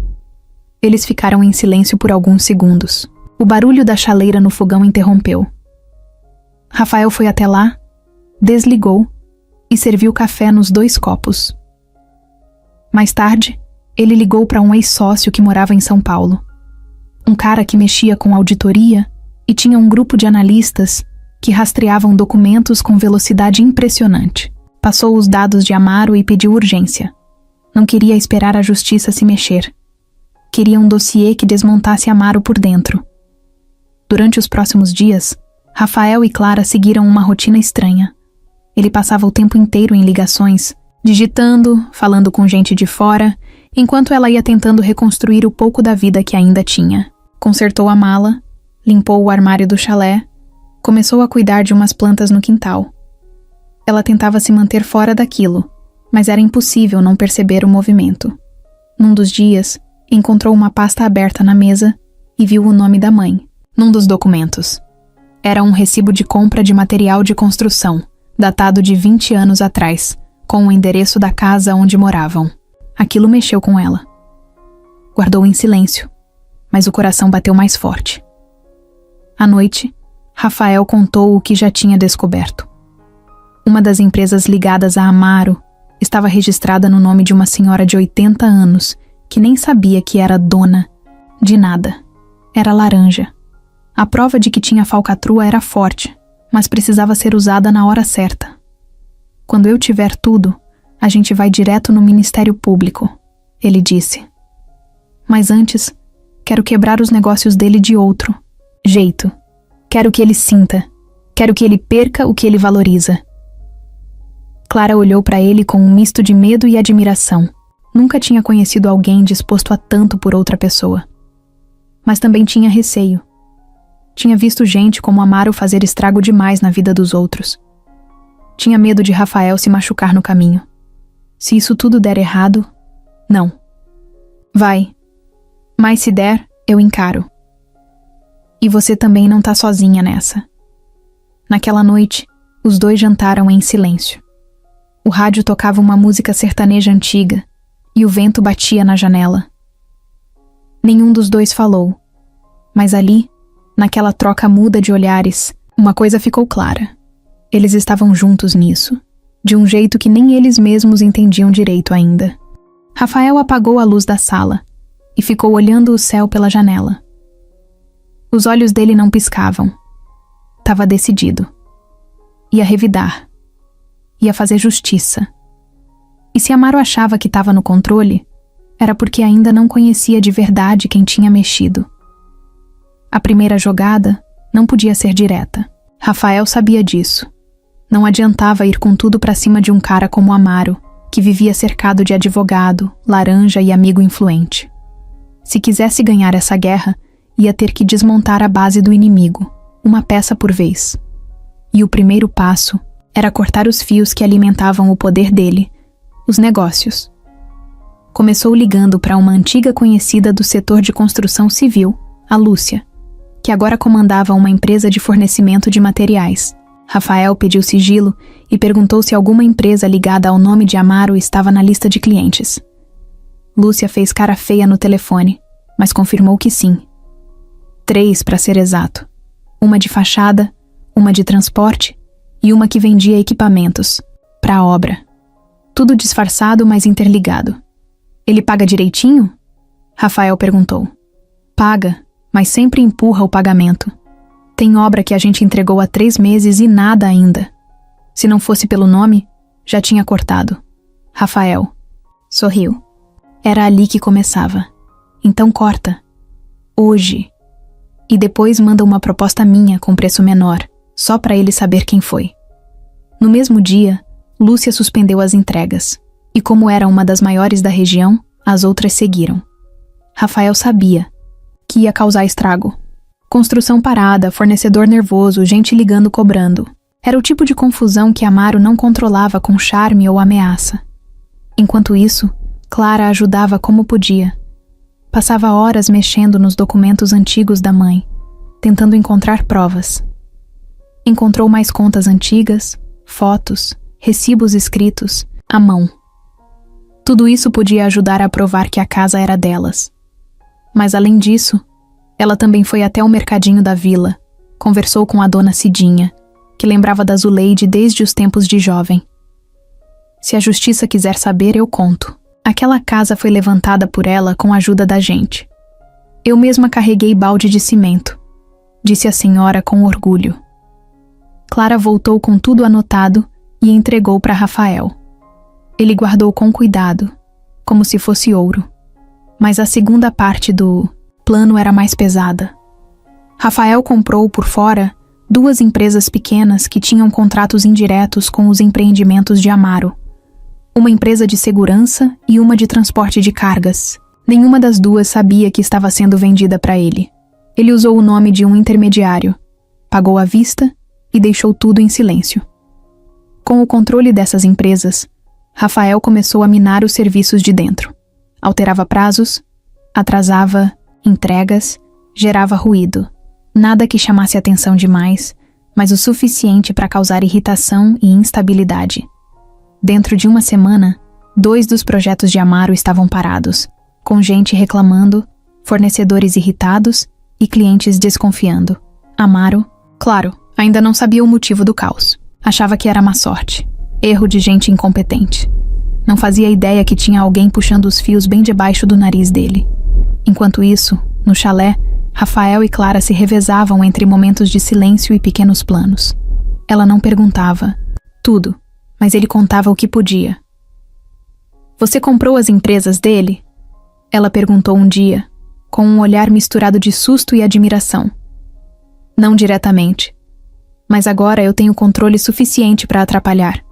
[SPEAKER 1] Eles ficaram em silêncio por alguns segundos. O barulho da chaleira no fogão interrompeu. Rafael foi até lá, desligou e serviu café nos 2 copos. Mais tarde, ele ligou para um ex-sócio que morava em São Paulo. Um cara que mexia com auditoria e tinha um grupo de analistas que rastreavam documentos com velocidade impressionante. Passou os dados de Amaro e pediu urgência. Não queria esperar a justiça se mexer. Queria um dossiê que desmontasse Amaro por dentro. Durante os próximos dias, Rafael e Clara seguiram uma rotina estranha. Ele passava o tempo inteiro em ligações, digitando, falando com gente de fora, enquanto ela ia tentando reconstruir o pouco da vida que ainda tinha. Consertou a mala, limpou o armário do chalé, começou a cuidar de umas plantas no quintal. Ela tentava se manter fora daquilo, mas era impossível não perceber o movimento. Num dos dias, encontrou uma pasta aberta na mesa e viu o nome da mãe, num dos documentos. Era um recibo de compra de material de construção, datado de 20 anos atrás, com o endereço da casa onde moravam. Aquilo mexeu com ela. Guardou em silêncio, mas o coração bateu mais forte. À noite, Rafael contou o que já tinha descoberto. Uma das empresas ligadas a Amaro estava registrada no nome de uma senhora de 80 anos, que nem sabia que era dona de nada. Era laranja. A prova de que tinha falcatrua era forte, mas precisava ser usada na hora certa. Quando eu tiver tudo, a gente vai direto no Ministério Público, ele disse. Mas antes, quero quebrar os negócios dele de outro jeito. Quero que ele sinta. Quero que ele perca o que ele valoriza. Clara olhou para ele com um misto de medo e admiração. Nunca tinha conhecido alguém disposto a tanto por outra pessoa. Mas também tinha receio. Tinha visto gente como Amaro fazer estrago demais na vida dos outros. Tinha medo de Rafael se machucar no caminho. Se isso tudo der errado, não. Vai. Mas se der, eu encaro. E você também não tá sozinha nessa. Naquela noite, os dois jantaram em silêncio. O rádio tocava uma música sertaneja antiga e o vento batia na janela. Nenhum dos dois falou, mas ali, naquela troca muda de olhares, uma coisa ficou clara. Eles estavam juntos nisso, de um jeito que nem eles mesmos entendiam direito ainda. Rafael apagou a luz da sala e ficou olhando o céu pela janela. Os olhos dele não piscavam. Tava decidido. Ia revidar. Ia fazer justiça. E se Amaro achava que estava no controle, era porque ainda não conhecia de verdade quem tinha mexido. A primeira jogada não podia ser direta. Rafael sabia disso. Não adiantava ir com tudo pra cima de um cara como Amaro, que vivia cercado de advogado, laranja e amigo influente. Se quisesse ganhar essa guerra, ia ter que desmontar a base do inimigo, uma peça por vez. E o primeiro passo era cortar os fios que alimentavam o poder dele, os negócios. Começou ligando para uma antiga conhecida do setor de construção civil, a Lúcia, que agora comandava uma empresa de fornecimento de materiais. Rafael pediu sigilo e perguntou se alguma empresa ligada ao nome de Amaro estava na lista de clientes. Lúcia fez cara feia no telefone, mas confirmou que sim. 3, para ser exato. Uma de fachada, uma de transporte e uma que vendia equipamentos para a obra. Tudo disfarçado, mas interligado. Ele paga direitinho? Rafael perguntou. Paga, mas sempre empurra o pagamento. Tem obra que a gente entregou há 3 meses e nada ainda. Se não fosse pelo nome, já tinha cortado. Rafael sorriu. Era ali que começava. Então corta. Hoje. E depois manda uma proposta minha com preço menor, só para ele saber quem foi. No mesmo dia, Lúcia suspendeu as entregas. E como era uma das maiores da região, as outras seguiram. Rafael sabia que ia causar estrago. Construção parada, fornecedor nervoso, gente ligando cobrando. Era o tipo de confusão que Amaro não controlava com charme ou ameaça. Enquanto isso, Clara ajudava como podia. Passava horas mexendo nos documentos antigos da mãe, tentando encontrar provas. Encontrou mais contas antigas, fotos, recibos escritos, à mão. Tudo isso podia ajudar a provar que a casa era delas. Mas além disso, ela também foi até o mercadinho da vila, conversou com a dona Cidinha, que lembrava da Zuleide desde os tempos de jovem. Se a justiça quiser saber, eu conto. Aquela casa foi levantada por ela com a ajuda da gente. Eu mesma carreguei balde de cimento, disse a senhora com orgulho. Clara voltou com tudo anotado e entregou para Rafael. Ele guardou com cuidado, como se fosse ouro. Mas a segunda parte do plano era mais pesada. Rafael comprou por fora 2 empresas pequenas que tinham contratos indiretos com os empreendimentos de Amaro. Uma empresa de segurança e uma de transporte de cargas. Nenhuma das 2 sabia que estava sendo vendida para ele. Ele usou o nome de um intermediário, pagou à vista e deixou tudo em silêncio. Com o controle dessas empresas, Rafael começou a minar os serviços de dentro. Alterava prazos, atrasava entregas, gerava ruído. Nada que chamasse atenção demais, mas o suficiente para causar irritação e instabilidade. Dentro de uma semana, 2 dos projetos de Amaro estavam parados, com gente reclamando, fornecedores irritados e clientes desconfiando. Amaro, claro, ainda não sabia o motivo do caos. Achava que era má sorte, erro de gente incompetente. Não fazia ideia que tinha alguém puxando os fios bem debaixo do nariz dele. Enquanto isso, no chalé, Rafael e Clara se revezavam entre momentos de silêncio e pequenos planos. Ela não perguntava tudo, mas ele contava o que podia. Você comprou as empresas dele? Ela perguntou um dia, com um olhar misturado de susto e admiração. Não diretamente. Mas agora eu tenho controle suficiente para atrapalhar.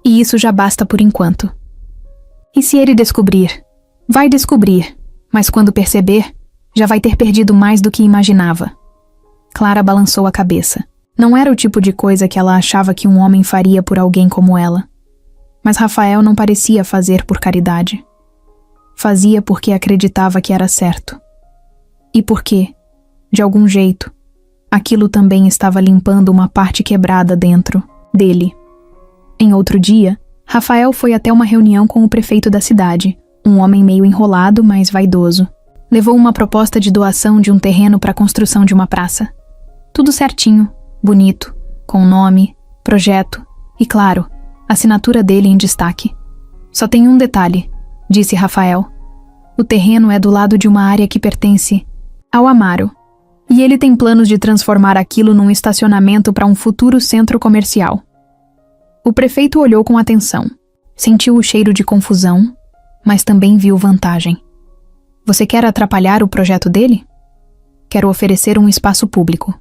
[SPEAKER 1] E isso já basta por enquanto. E se ele descobrir? Vai descobrir, mas quando perceber, já vai ter perdido mais do que imaginava. Clara balançou a cabeça. Não era o tipo de coisa que ela achava que um homem faria por alguém como ela. Mas Rafael não parecia fazer por caridade. Fazia porque acreditava que era certo. E porque, de algum jeito, aquilo também estava limpando uma parte quebrada dentro dele. Em outro dia, Rafael foi até uma reunião com o prefeito da cidade, um homem meio enrolado, mas vaidoso. Levou uma proposta de doação de um terreno para a construção de uma praça. Tudo certinho, bonito, com nome, projeto e, claro, assinatura dele em destaque. Só tem um detalhe, disse Rafael. O terreno é do lado de uma área que pertence ao Amaro, e ele tem planos de transformar aquilo num estacionamento para um futuro centro comercial. O prefeito olhou com atenção, sentiu o cheiro de confusão, mas também viu vantagem. Você quer atrapalhar o projeto dele? Quero oferecer um espaço público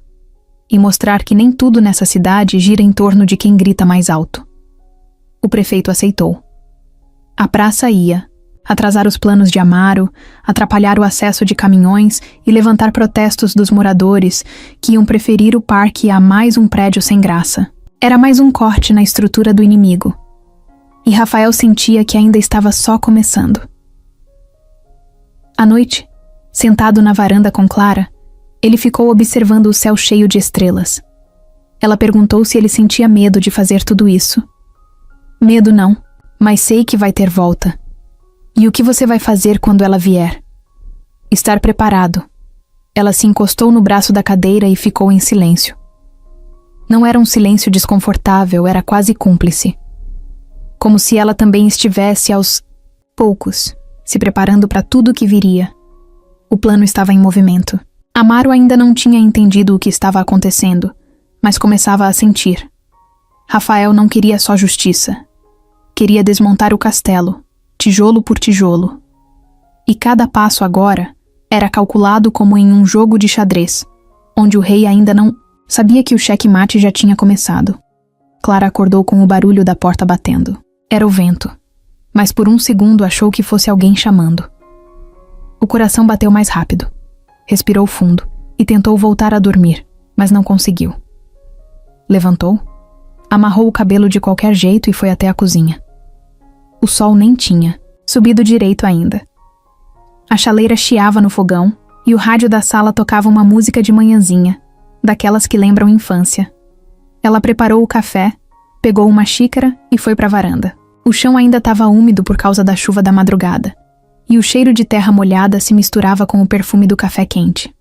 [SPEAKER 1] e mostrar que nem tudo nessa cidade gira em torno de quem grita mais alto. O prefeito aceitou. A praça ia atrasar os planos de Amaro, atrapalhar o acesso de caminhões e levantar protestos dos moradores que iam preferir o parque a mais um prédio sem graça. Era mais um corte na estrutura do inimigo. E Rafael sentia que ainda estava só começando. À noite, sentado na varanda com Clara, ele ficou observando o céu cheio de estrelas. Ela perguntou se ele sentia medo de fazer tudo isso. Medo não, mas sei que vai ter volta. E o que você vai fazer quando ela vier? Estar preparado. Ela se encostou no braço da cadeira e ficou em silêncio. Não era um silêncio desconfortável, era quase cúmplice. como se ela também estivesse aos poucos, se preparando para tudo o que viria. O plano estava em movimento. Amaro ainda não tinha entendido o que estava acontecendo, mas começava a sentir. Rafael não queria só justiça. Queria desmontar o castelo, tijolo por tijolo. E cada passo agora era calculado como em um jogo de xadrez, onde o rei ainda não sabia que o xeque-mate já tinha começado. Clara acordou com o barulho da porta batendo. Era o vento, mas por um segundo achou que fosse alguém chamando. O coração bateu mais rápido. Respirou fundo e tentou voltar a dormir, mas não conseguiu. Levantou, amarrou o cabelo de qualquer jeito e foi até a cozinha. O sol nem tinha subido direito ainda. A chaleira chiava no fogão e o rádio da sala tocava uma música de manhãzinha, daquelas que lembram infância. Ela preparou o café, pegou uma xícara e foi para a varanda. O chão ainda estava úmido por causa da chuva da madrugada, e o cheiro de terra molhada se misturava com o perfume do café quente.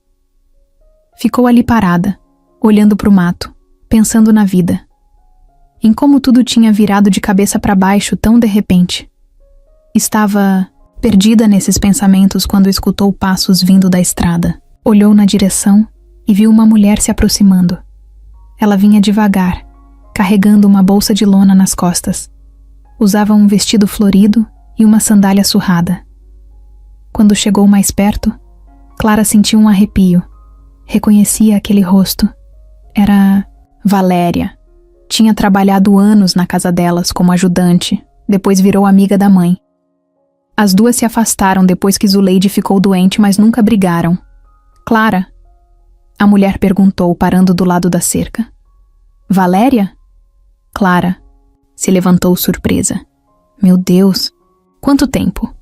[SPEAKER 1] Ficou ali parada, olhando para o mato, pensando na vida. Em como tudo tinha virado de cabeça para baixo tão de repente. Estava perdida nesses pensamentos quando escutou passos vindo da estrada. Olhou na direção e viu uma mulher se aproximando. Ela vinha devagar, carregando uma bolsa de lona nas costas. Usava um vestido florido e uma sandália surrada. Quando chegou mais perto, Clara sentiu um arrepio. Reconhecia aquele rosto. Era Valéria. Tinha trabalhado anos na casa delas como ajudante, depois virou amiga da mãe. As duas se afastaram depois que Zuleide ficou doente, mas nunca brigaram. Clara? A mulher perguntou, parando do lado da cerca. Valéria? Clara se levantou surpresa. Meu Deus, quanto tempo?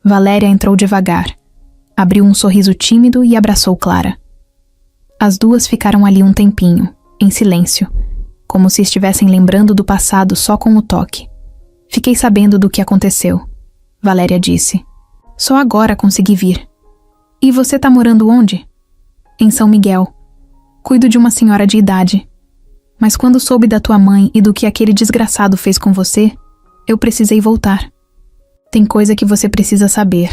[SPEAKER 1] Valéria entrou devagar, abriu um sorriso tímido e abraçou Clara. As duas ficaram ali um tempinho, em silêncio, como se estivessem lembrando do passado só com o toque. Fiquei sabendo do que aconteceu, Valéria disse. Só agora consegui vir. E você tá morando onde? Em São Miguel. Cuido de uma senhora de idade. Mas quando soube da tua mãe e do que aquele desgraçado fez com você, eu precisei voltar. Tem coisa que você precisa saber.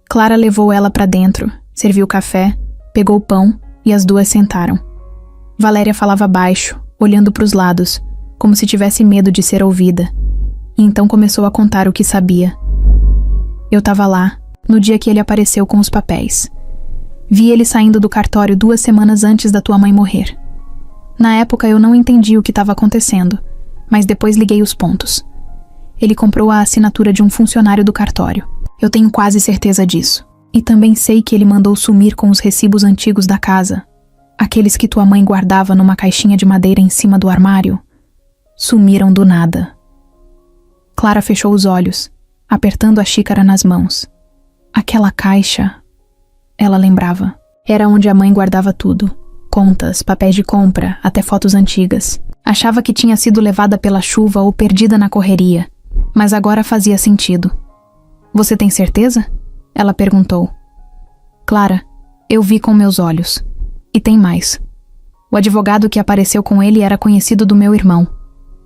[SPEAKER 1] Clara levou ela para dentro, serviu café, pegou o pão e as duas sentaram. Valéria falava baixo, olhando para os lados, como se tivesse medo de ser ouvida, e então começou a contar o que sabia. Eu estava lá, no dia que ele apareceu com os papéis. Vi ele saindo do cartório 2 semanas antes da tua mãe morrer. Na época eu não entendi o que estava acontecendo, mas depois liguei os pontos. Ele comprou a assinatura de um funcionário do cartório. Eu tenho quase certeza disso. E também sei que ele mandou sumir com os recibos antigos da casa. Aqueles que tua mãe guardava numa caixinha de madeira em cima do armário. Sumiram do nada. Clara fechou os olhos, apertando a xícara nas mãos. Aquela caixa, ela lembrava, era onde a mãe guardava tudo. Contas, papéis de compra, até fotos antigas. Achava que tinha sido levada pela chuva ou perdida na correria, mas agora fazia sentido. Você tem certeza? Ela perguntou. Clara, eu vi com meus olhos. E tem mais. O advogado que apareceu com ele era conhecido do meu irmão.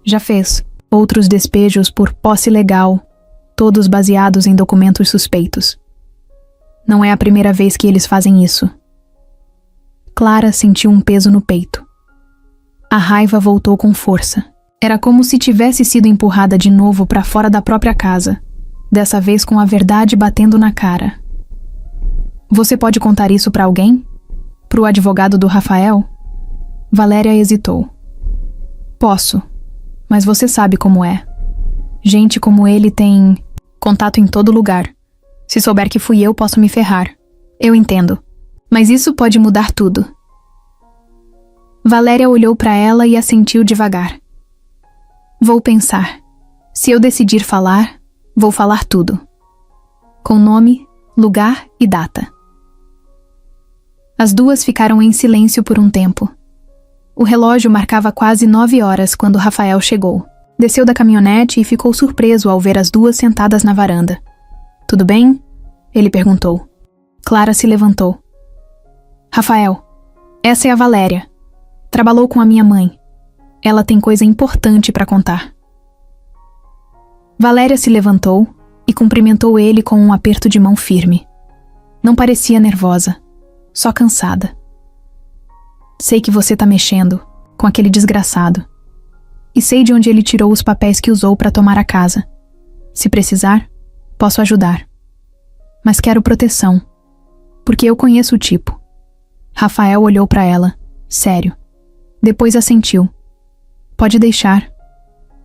[SPEAKER 1] Já fez outros despejos por posse legal, todos baseados em documentos suspeitos. Não é a primeira vez que eles fazem isso. Clara sentiu um peso no peito. A raiva voltou com força. Era como se tivesse sido empurrada de novo para fora da própria casa, dessa vez com a verdade batendo na cara. Você pode contar isso para alguém? Pro advogado do Rafael? Valéria hesitou. Posso, mas você sabe como é. Gente como ele tem contato em todo lugar. Se souber que fui eu, posso me ferrar. Eu entendo. Mas isso pode mudar tudo. Valéria olhou para ela e assentiu devagar. Vou pensar. Se eu decidir falar, vou falar tudo. Com nome, lugar e data. As duas ficaram em silêncio por um tempo. O relógio marcava quase 9 horas quando Rafael chegou. Desceu da caminhonete e ficou surpreso ao ver as duas sentadas na varanda. Tudo bem? Ele perguntou. Clara se levantou. Rafael, essa é a Valéria. Trabalhou com a minha mãe. Ela tem coisa importante para contar. Valéria se levantou e cumprimentou ele com um aperto de mão firme. Não parecia nervosa, só cansada. Sei que você tá mexendo com aquele desgraçado. E sei de onde ele tirou os papéis que usou para tomar a casa. Se precisar, posso ajudar. Mas quero proteção, porque eu conheço o tipo. Rafael olhou para ela, sério. Depois assentiu. Pode deixar.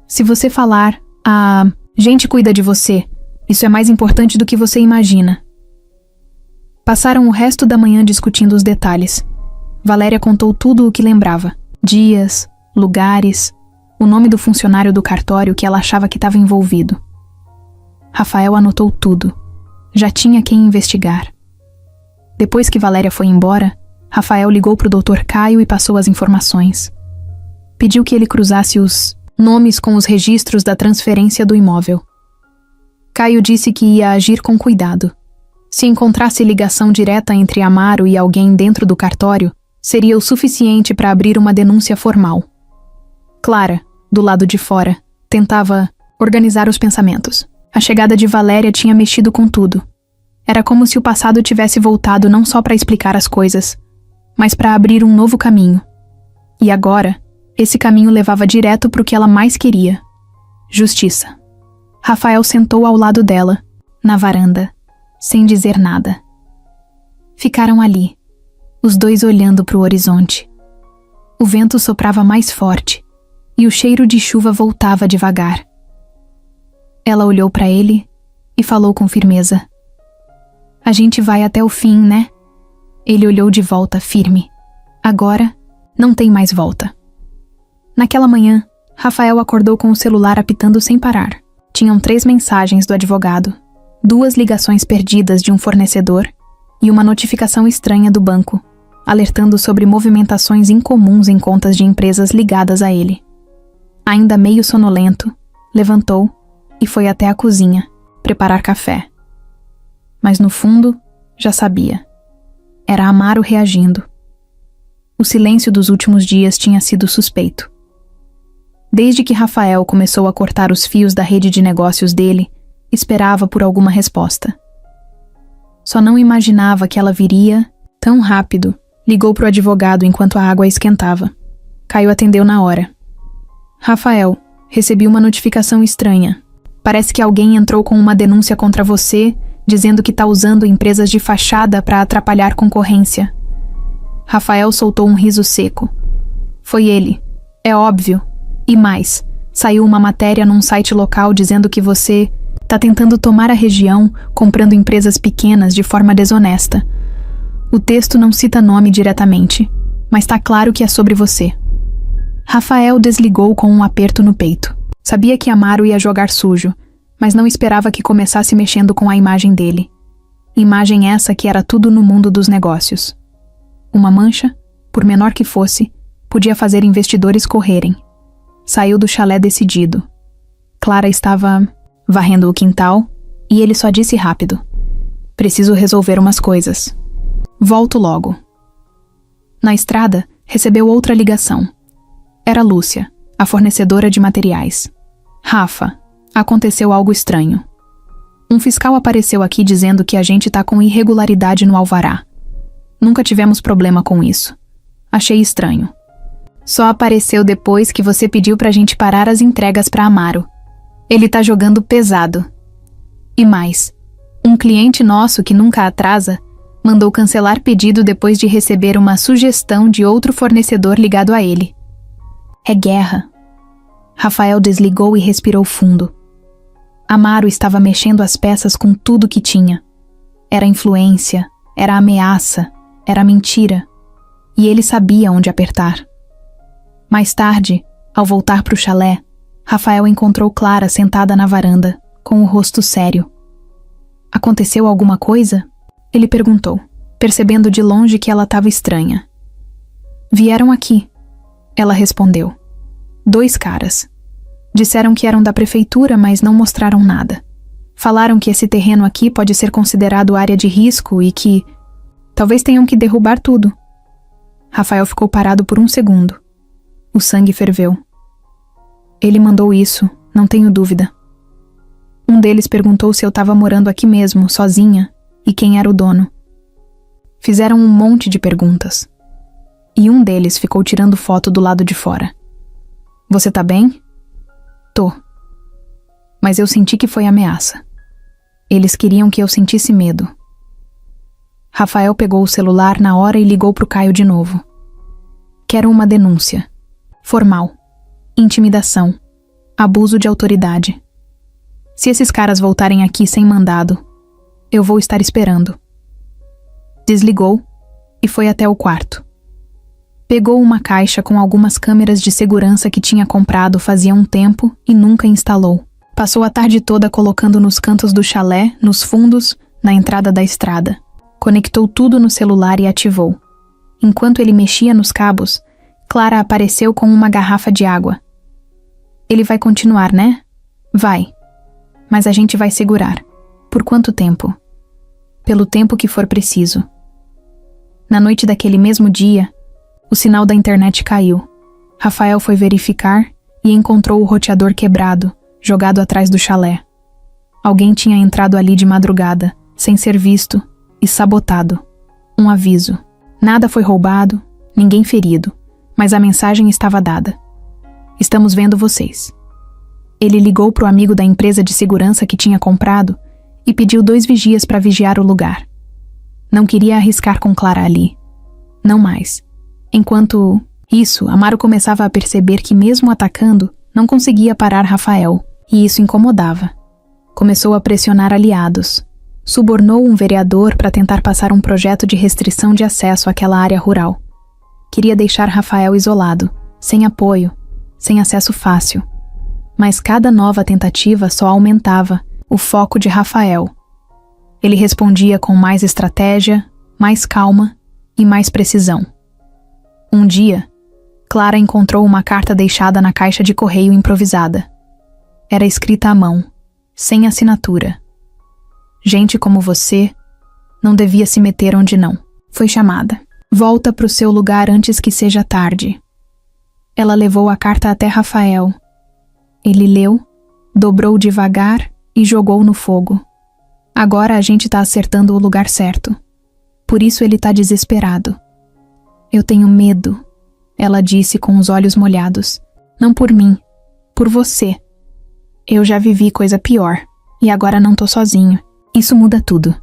[SPEAKER 1] Se você falar, a gente cuida de você. Isso é mais importante do que você imagina. Passaram o resto da manhã discutindo os detalhes. Valéria contou tudo o que lembrava. Dias, lugares, o nome do funcionário do cartório que ela achava que estava envolvido. Rafael anotou tudo. Já tinha quem investigar. Depois que Valéria foi embora, Rafael ligou para o Dr. Caio e passou as informações. Pediu que ele cruzasse os nomes com os registros da transferência do imóvel. Caio disse que ia agir com cuidado. Se encontrasse ligação direta entre Amaro e alguém dentro do cartório, seria o suficiente para abrir uma denúncia formal. Clara, do lado de fora, tentava organizar os pensamentos. A chegada de Valéria tinha mexido com tudo. Era como se o passado tivesse voltado não só para explicar as coisas, mas para abrir um novo caminho. E agora, esse caminho levava direto para o que ela mais queria: justiça. Rafael sentou ao lado dela, na varanda, sem dizer nada. Ficaram ali, os dois olhando para o horizonte. O vento soprava mais forte e o cheiro de chuva voltava devagar. Ela olhou para ele e falou com firmeza: a gente vai até o fim, né? Ele olhou de volta, firme. Agora, não tem mais volta. Naquela manhã, Rafael acordou com o celular apitando sem parar. Tinham 3 mensagens do advogado, 2 ligações perdidas de um fornecedor e uma notificação estranha do banco, alertando sobre movimentações incomuns em contas de empresas ligadas a ele. Ainda meio sonolento, levantou e foi até a cozinha, preparar café. Mas no fundo, já sabia. Era Amaro reagindo. O silêncio dos últimos dias tinha sido suspeito. Desde que Rafael começou a cortar os fios da rede de negócios dele, esperava por alguma resposta. Só não imaginava que ela viria tão rápido. Ligou pro advogado enquanto a água esquentava. Caio atendeu na hora. Rafael, recebi uma notificação estranha. Parece que alguém entrou com uma denúncia contra você, dizendo que tá usando empresas de fachada para atrapalhar concorrência. Rafael soltou um riso seco. Foi ele. É óbvio. E mais, saiu uma matéria num site local dizendo que você tá tentando tomar a região comprando empresas pequenas de forma desonesta. O texto não cita nome diretamente, mas tá claro que é sobre você. Rafael desligou com um aperto no peito. Sabia que Amaro ia jogar sujo, mas não esperava que começasse mexendo com a imagem dele. Imagem essa que era tudo no mundo dos negócios. Uma mancha, por menor que fosse, podia fazer investidores correrem. Saiu do chalé decidido. Clara estava varrendo o quintal e ele só disse rápido: preciso resolver umas coisas. Volto logo. Na estrada, recebeu outra ligação. Era Lúcia, a fornecedora de materiais. Rafa, aconteceu algo estranho. Um fiscal apareceu aqui dizendo que a gente tá com irregularidade no alvará. Nunca tivemos problema com isso. Achei estranho. Só apareceu depois que você pediu pra gente parar as entregas pra Amaro. Ele tá jogando pesado. E mais, um cliente nosso que nunca atrasa mandou cancelar pedido depois de receber uma sugestão de outro fornecedor ligado a ele. É guerra. Rafael desligou e respirou fundo. Amaro estava mexendo as peças com tudo que tinha. Era influência, era ameaça, era mentira. E ele sabia onde apertar. Mais tarde, ao voltar para o chalé, Rafael encontrou Clara sentada na varanda, com o rosto sério. Aconteceu alguma coisa? Ele perguntou, percebendo de longe que ela estava estranha. Vieram aqui, ela respondeu. 2 caras. Disseram que eram da prefeitura, mas não mostraram nada. Falaram que esse terreno aqui pode ser considerado área de risco e que talvez tenham que derrubar tudo. Rafael ficou parado por um segundo. O sangue ferveu. Ele mandou isso, não tenho dúvida. Um deles perguntou se eu estava morando aqui mesmo, sozinha, e quem era o dono. Fizeram um monte de perguntas. E um deles ficou tirando foto do lado de fora. Você tá bem? Tô. Mas eu senti que foi ameaça. Eles queriam que eu sentisse medo. Rafael pegou o celular na hora e ligou pro Caio de novo. Quero uma denúncia. Formal. Intimidação. Abuso de autoridade. Se esses caras voltarem aqui sem mandado, eu vou estar esperando. Desligou e foi até o quarto. Pegou uma caixa com algumas câmeras de segurança que tinha comprado fazia um tempo e nunca instalou. Passou a tarde toda colocando nos cantos do chalé, nos fundos, na entrada da estrada. Conectou tudo no celular e ativou. Enquanto ele mexia nos cabos, Clara apareceu com uma garrafa de água. Ele vai continuar, né? Vai. Mas a gente vai segurar. Por quanto tempo? Pelo tempo que for preciso. Na noite daquele mesmo dia, o sinal da internet caiu. Rafael foi verificar e encontrou o roteador quebrado, jogado atrás do chalé. Alguém tinha entrado ali de madrugada, sem ser visto, e sabotado. Um aviso. Nada foi roubado, ninguém ferido, mas a mensagem estava dada. Estamos vendo vocês. Ele ligou pro amigo da empresa de segurança que tinha comprado e pediu 2 vigias para vigiar o lugar. Não queria arriscar com Clara ali. Não mais. Enquanto isso, Amaro começava a perceber que mesmo atacando, não conseguia parar Rafael, e isso incomodava. Começou a pressionar aliados. Subornou um vereador para tentar passar um projeto de restrição de acesso àquela área rural. Queria deixar Rafael isolado, sem apoio, sem acesso fácil. Mas cada nova tentativa só aumentava o foco de Rafael. Ele respondia com mais estratégia, mais calma e mais precisão. Um dia, Clara encontrou uma carta deixada na caixa de correio improvisada. Era escrita à mão, sem assinatura. Gente como você não devia se meter onde não. Foi chamada. Volta pro seu lugar antes que seja tarde. Ela levou a carta até Rafael. Ele leu, dobrou devagar e jogou no fogo. Agora a gente tá acertando o lugar certo. Por isso ele tá desesperado. Eu tenho medo, ela disse com os olhos molhados. Não por mim, por você. Eu já vivi coisa pior, e agora não tô sozinho. Isso muda tudo.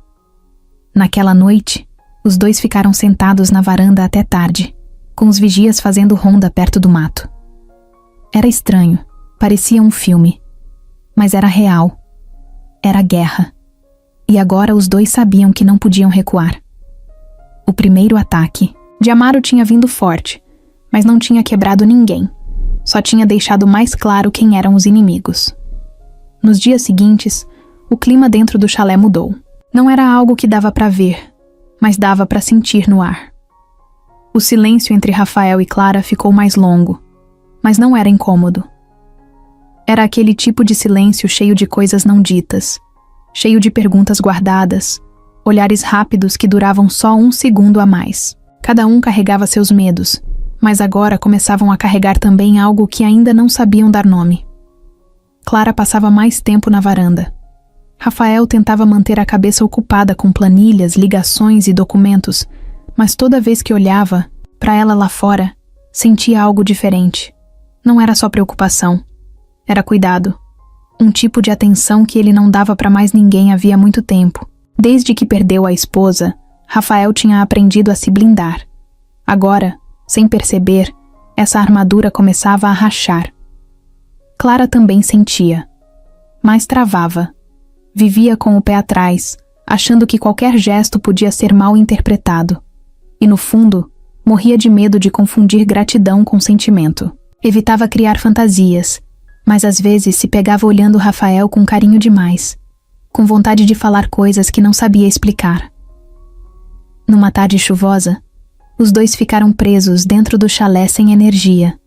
[SPEAKER 1] Naquela noite, os dois ficaram sentados na varanda até tarde, com os vigias fazendo ronda perto do mato. Era estranho, parecia um filme, mas era real. Era guerra. E agora os dois sabiam que não podiam recuar. O primeiro ataque de Amaro tinha vindo forte, mas não tinha quebrado ninguém. Só tinha deixado mais claro quem eram os inimigos. Nos dias seguintes, o clima dentro do chalé mudou. Não era algo que dava para ver, mas dava para sentir no ar. O silêncio entre Rafael e Clara ficou mais longo, mas não era incômodo. Era aquele tipo de silêncio cheio de coisas não ditas, cheio de perguntas guardadas, olhares rápidos que duravam só 1 segundo a mais. Cada um carregava seus medos, mas agora começavam a carregar também algo que ainda não sabiam dar nome. Clara passava mais tempo na varanda. Rafael tentava manter a cabeça ocupada com planilhas, ligações e documentos, mas toda vez que olhava para ela lá fora, sentia algo diferente. Não era só preocupação, era cuidado. Um tipo de atenção que ele não dava para mais ninguém havia muito tempo. Desde que perdeu a esposa, Rafael tinha aprendido a se blindar. Agora, sem perceber, essa armadura começava a rachar. Clara também sentia, mas travava. Vivia com o pé atrás, achando que qualquer gesto podia ser mal interpretado. E no fundo, morria de medo de confundir gratidão com sentimento. Evitava criar fantasias, mas às vezes se pegava olhando Rafael com carinho demais, com vontade de falar coisas que não sabia explicar. Numa tarde chuvosa, os dois ficaram presos dentro do chalé sem energia.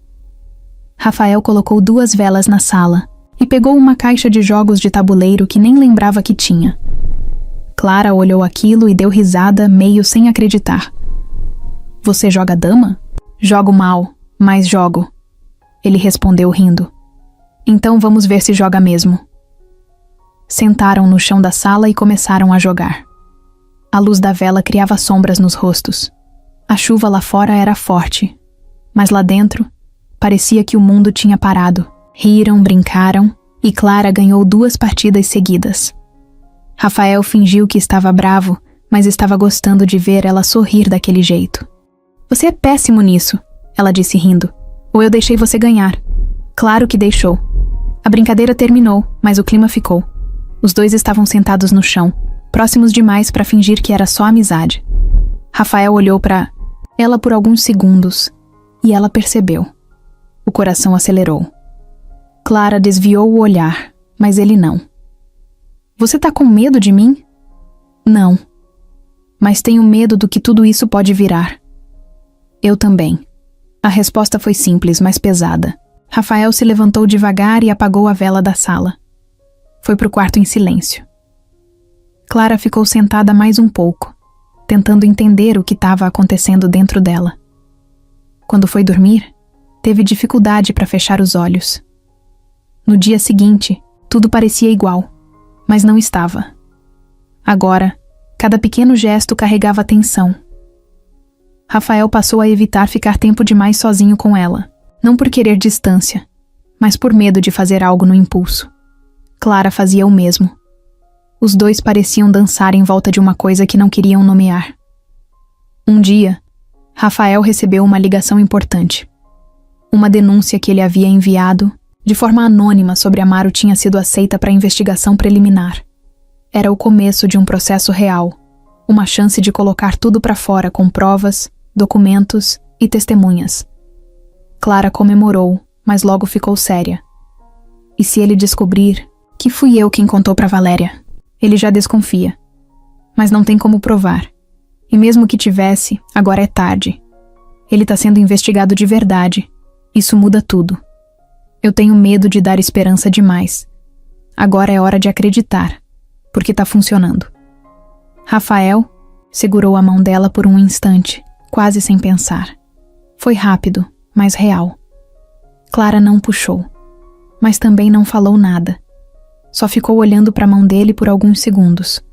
[SPEAKER 1] Rafael colocou 2 velas na sala e pegou uma caixa de jogos de tabuleiro que nem lembrava que tinha. Clara olhou aquilo e deu risada, meio sem acreditar. Você joga dama? Jogo mal, mas jogo. Ele respondeu rindo. Então vamos ver se joga mesmo. sentaram no chão da sala e começaram a jogar. A luz da vela criava sombras nos rostos. A chuva lá fora era forte, mas lá dentro parecia que o mundo tinha parado. Riram, brincaram e Clara ganhou 2 partidas seguidas. Rafael fingiu que estava bravo, mas estava gostando de ver ela sorrir daquele jeito. Você é péssimo nisso, ela disse rindo. Ou eu deixei você ganhar. Claro que deixou. A brincadeira terminou, mas o clima ficou. Os dois estavam sentados no chão, próximos demais para fingir que era só amizade. Rafael olhou para ela por alguns segundos e ela percebeu. O coração acelerou. Clara desviou o olhar, mas ele não. Você tá com medo de mim? Não. Mas tenho medo do que tudo isso pode virar. Eu também. A resposta foi simples, mas pesada. Rafael se levantou devagar e apagou a vela da sala. Foi pro quarto em silêncio. Clara ficou sentada mais um pouco, tentando entender o que estava acontecendo dentro dela. Quando foi dormir, teve dificuldade para fechar os olhos. No dia seguinte, tudo parecia igual, mas não estava. Agora, cada pequeno gesto carregava tensão. Rafael passou a evitar ficar tempo demais sozinho com ela, não por querer distância, mas por medo de fazer algo no impulso. Clara fazia o mesmo. Os dois pareciam dançar em volta de uma coisa que não queriam nomear. Um dia, Rafael recebeu uma ligação importante. Uma denúncia que ele havia enviado, de forma anônima, sobre Amaro tinha sido aceita para investigação preliminar. Era o começo de um processo real, uma chance de colocar tudo para fora com provas, documentos e testemunhas. Clara comemorou, mas logo ficou séria. E se ele descobrir que fui eu quem contou para Valéria? Ele já desconfia. Mas não tem como provar. E mesmo que tivesse, agora é tarde. Ele está sendo investigado de verdade. Isso muda tudo. Eu tenho medo de dar esperança demais. Agora é hora de acreditar, porque está funcionando. Rafael segurou a mão dela por um instante, quase sem pensar. Foi rápido, mas real. Clara não puxou, mas também não falou nada. Só ficou olhando para a mão dele por alguns segundos.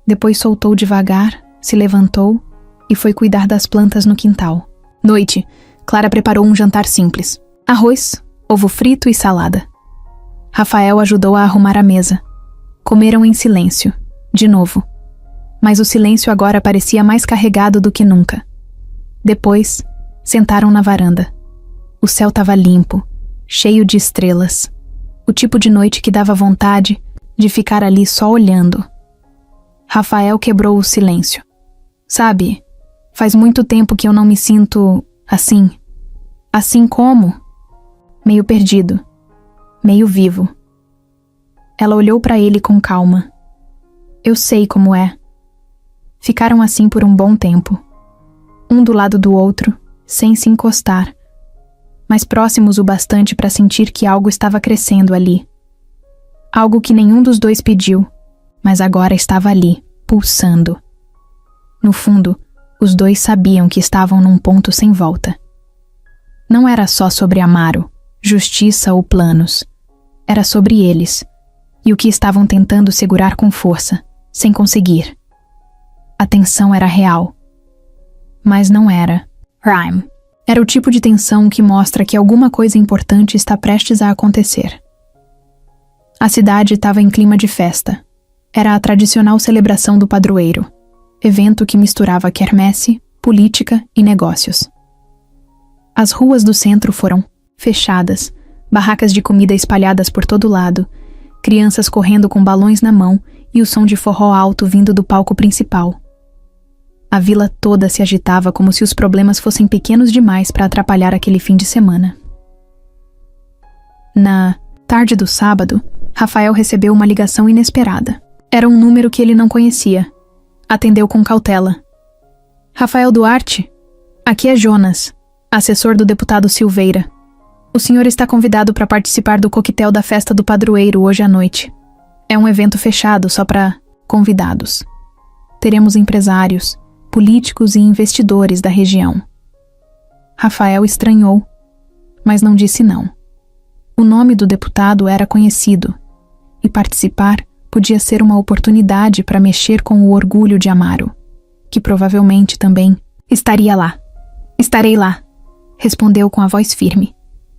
[SPEAKER 1] Depois soltou devagar, se levantou e foi cuidar das plantas no quintal. Noite, Clara preparou um jantar simples. Arroz, ovo frito e salada. Rafael ajudou a arrumar a mesa. Comeram em silêncio, de novo. Mas o silêncio agora parecia mais carregado do que nunca. Depois, sentaram na varanda. O céu estava limpo, cheio de estrelas. O tipo de noite que dava vontade de ficar ali só olhando. Rafael quebrou o silêncio. Sabe, faz muito tempo que eu não me sinto assim. Assim como? Meio perdido. Meio vivo. Ela olhou para ele com calma. Eu sei como é. Ficaram assim por um bom tempo. Um do lado do outro, sem se encostar, mas próximos o bastante para sentir que algo estava crescendo ali. Algo que nenhum dos dois pediu, mas agora estava ali, pulsando. No fundo, os dois sabiam que estavam num ponto sem volta. Não era só sobre Amaro, justiça ou planos. Era sobre eles, e o que estavam tentando segurar com força, sem conseguir. A tensão era real. Mas não era Rhyme. Era o tipo de tensão que mostra que alguma coisa importante está prestes a acontecer. A cidade estava em clima de festa. Era a tradicional celebração do padroeiro, evento que misturava quermesse, política e negócios. As ruas do centro foram fechadas, barracas de comida espalhadas por todo lado, crianças correndo com balões na mão e o som de forró alto vindo do palco principal. A vila toda se agitava como se os problemas fossem pequenos demais para atrapalhar aquele fim de semana. Na tarde do sábado, Rafael recebeu uma ligação inesperada. Era um número que ele não conhecia. Atendeu com cautela. Rafael Duarte? Aqui é Jonas, assessor do deputado Silveira. O senhor está convidado para participar do coquetel da festa do padroeiro hoje à noite. É um evento fechado só para convidados. Teremos empresários, políticos e investidores da região. Rafael estranhou, mas não disse não. O nome do deputado era conhecido, e participar podia ser uma oportunidade para mexer com o orgulho de Amaro, que provavelmente também estaria lá. Estarei lá, respondeu com a voz firme.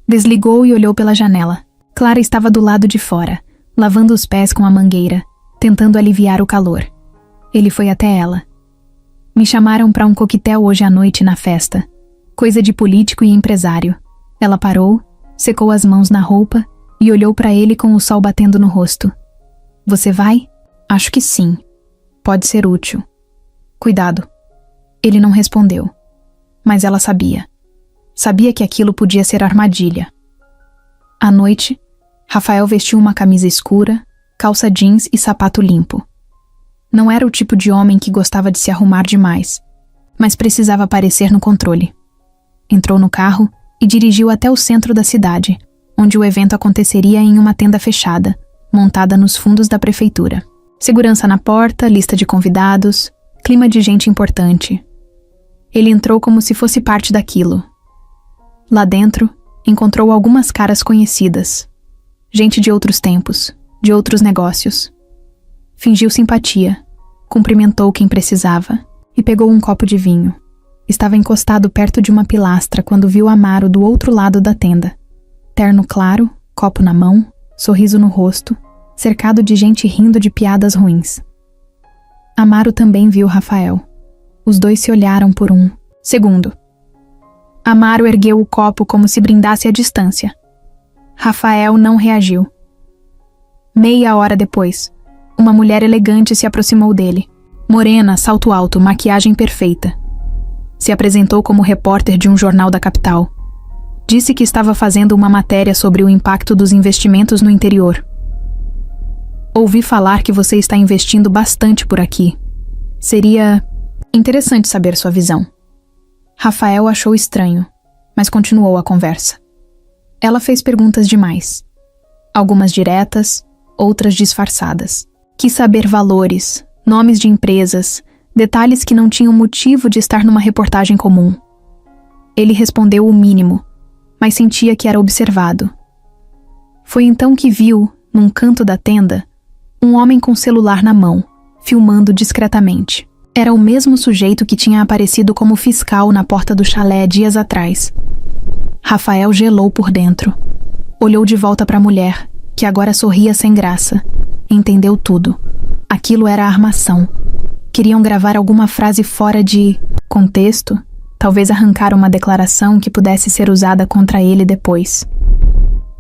[SPEAKER 1] Desligou e olhou pela janela. Clara estava do lado de fora, lavando os pés com a mangueira, tentando aliviar o calor. Ele foi até ela. Me chamaram para um coquetel hoje à noite na festa. Coisa de político e empresário. Ela parou, secou as mãos na roupa e olhou para ele com o sol batendo no rosto. Você vai? Acho que sim. Pode ser útil. Cuidado. Ele não respondeu. Mas ela sabia. Sabia que aquilo podia ser armadilha. À noite, Rafael vestiu uma camisa escura, calça jeans e sapato limpo. Não era o tipo de homem que gostava de se arrumar demais, mas precisava parecer no controle. Entrou no carro e dirigiu até o centro da cidade, onde o evento aconteceria em uma tenda fechada, montada nos fundos da prefeitura. Segurança na porta, lista de convidados, clima de gente importante. Ele entrou como se fosse parte daquilo. Lá dentro, encontrou algumas caras conhecidas. Gente de outros tempos, de outros negócios. Fingiu simpatia, cumprimentou quem precisava e pegou um copo de vinho. Estava encostado perto de uma pilastra quando viu Amaro do outro lado da tenda. Terno claro, copo na mão, sorriso no rosto, cercado de gente rindo de piadas ruins. Amaro também viu Rafael. Os dois se olharam por um segundo. Amaro ergueu o copo como se brindasse à distância. Rafael não reagiu. Meia hora depois, uma mulher elegante se aproximou dele. Morena, salto alto, maquiagem perfeita. Se apresentou como repórter de um jornal da capital. Disse que estava fazendo uma matéria sobre o impacto dos investimentos no interior. Ouvi falar que você está investindo bastante por aqui. Seria interessante saber sua visão. Rafael achou estranho, mas continuou a conversa. Ela fez perguntas demais. Algumas diretas, outras disfarçadas. Quis saber valores, nomes de empresas, detalhes que não tinham motivo de estar numa reportagem comum. Ele respondeu o mínimo, mas sentia que era observado. Foi então que viu, num canto da tenda, um homem com celular na mão, filmando discretamente. Era o mesmo sujeito que tinha aparecido como fiscal na porta do chalé dias atrás. Rafael gelou por dentro. Olhou de volta para a mulher, que agora sorria sem graça. Entendeu tudo. Aquilo era armação. Queriam gravar alguma frase fora de contexto, talvez arrancar uma declaração que pudesse ser usada contra ele depois.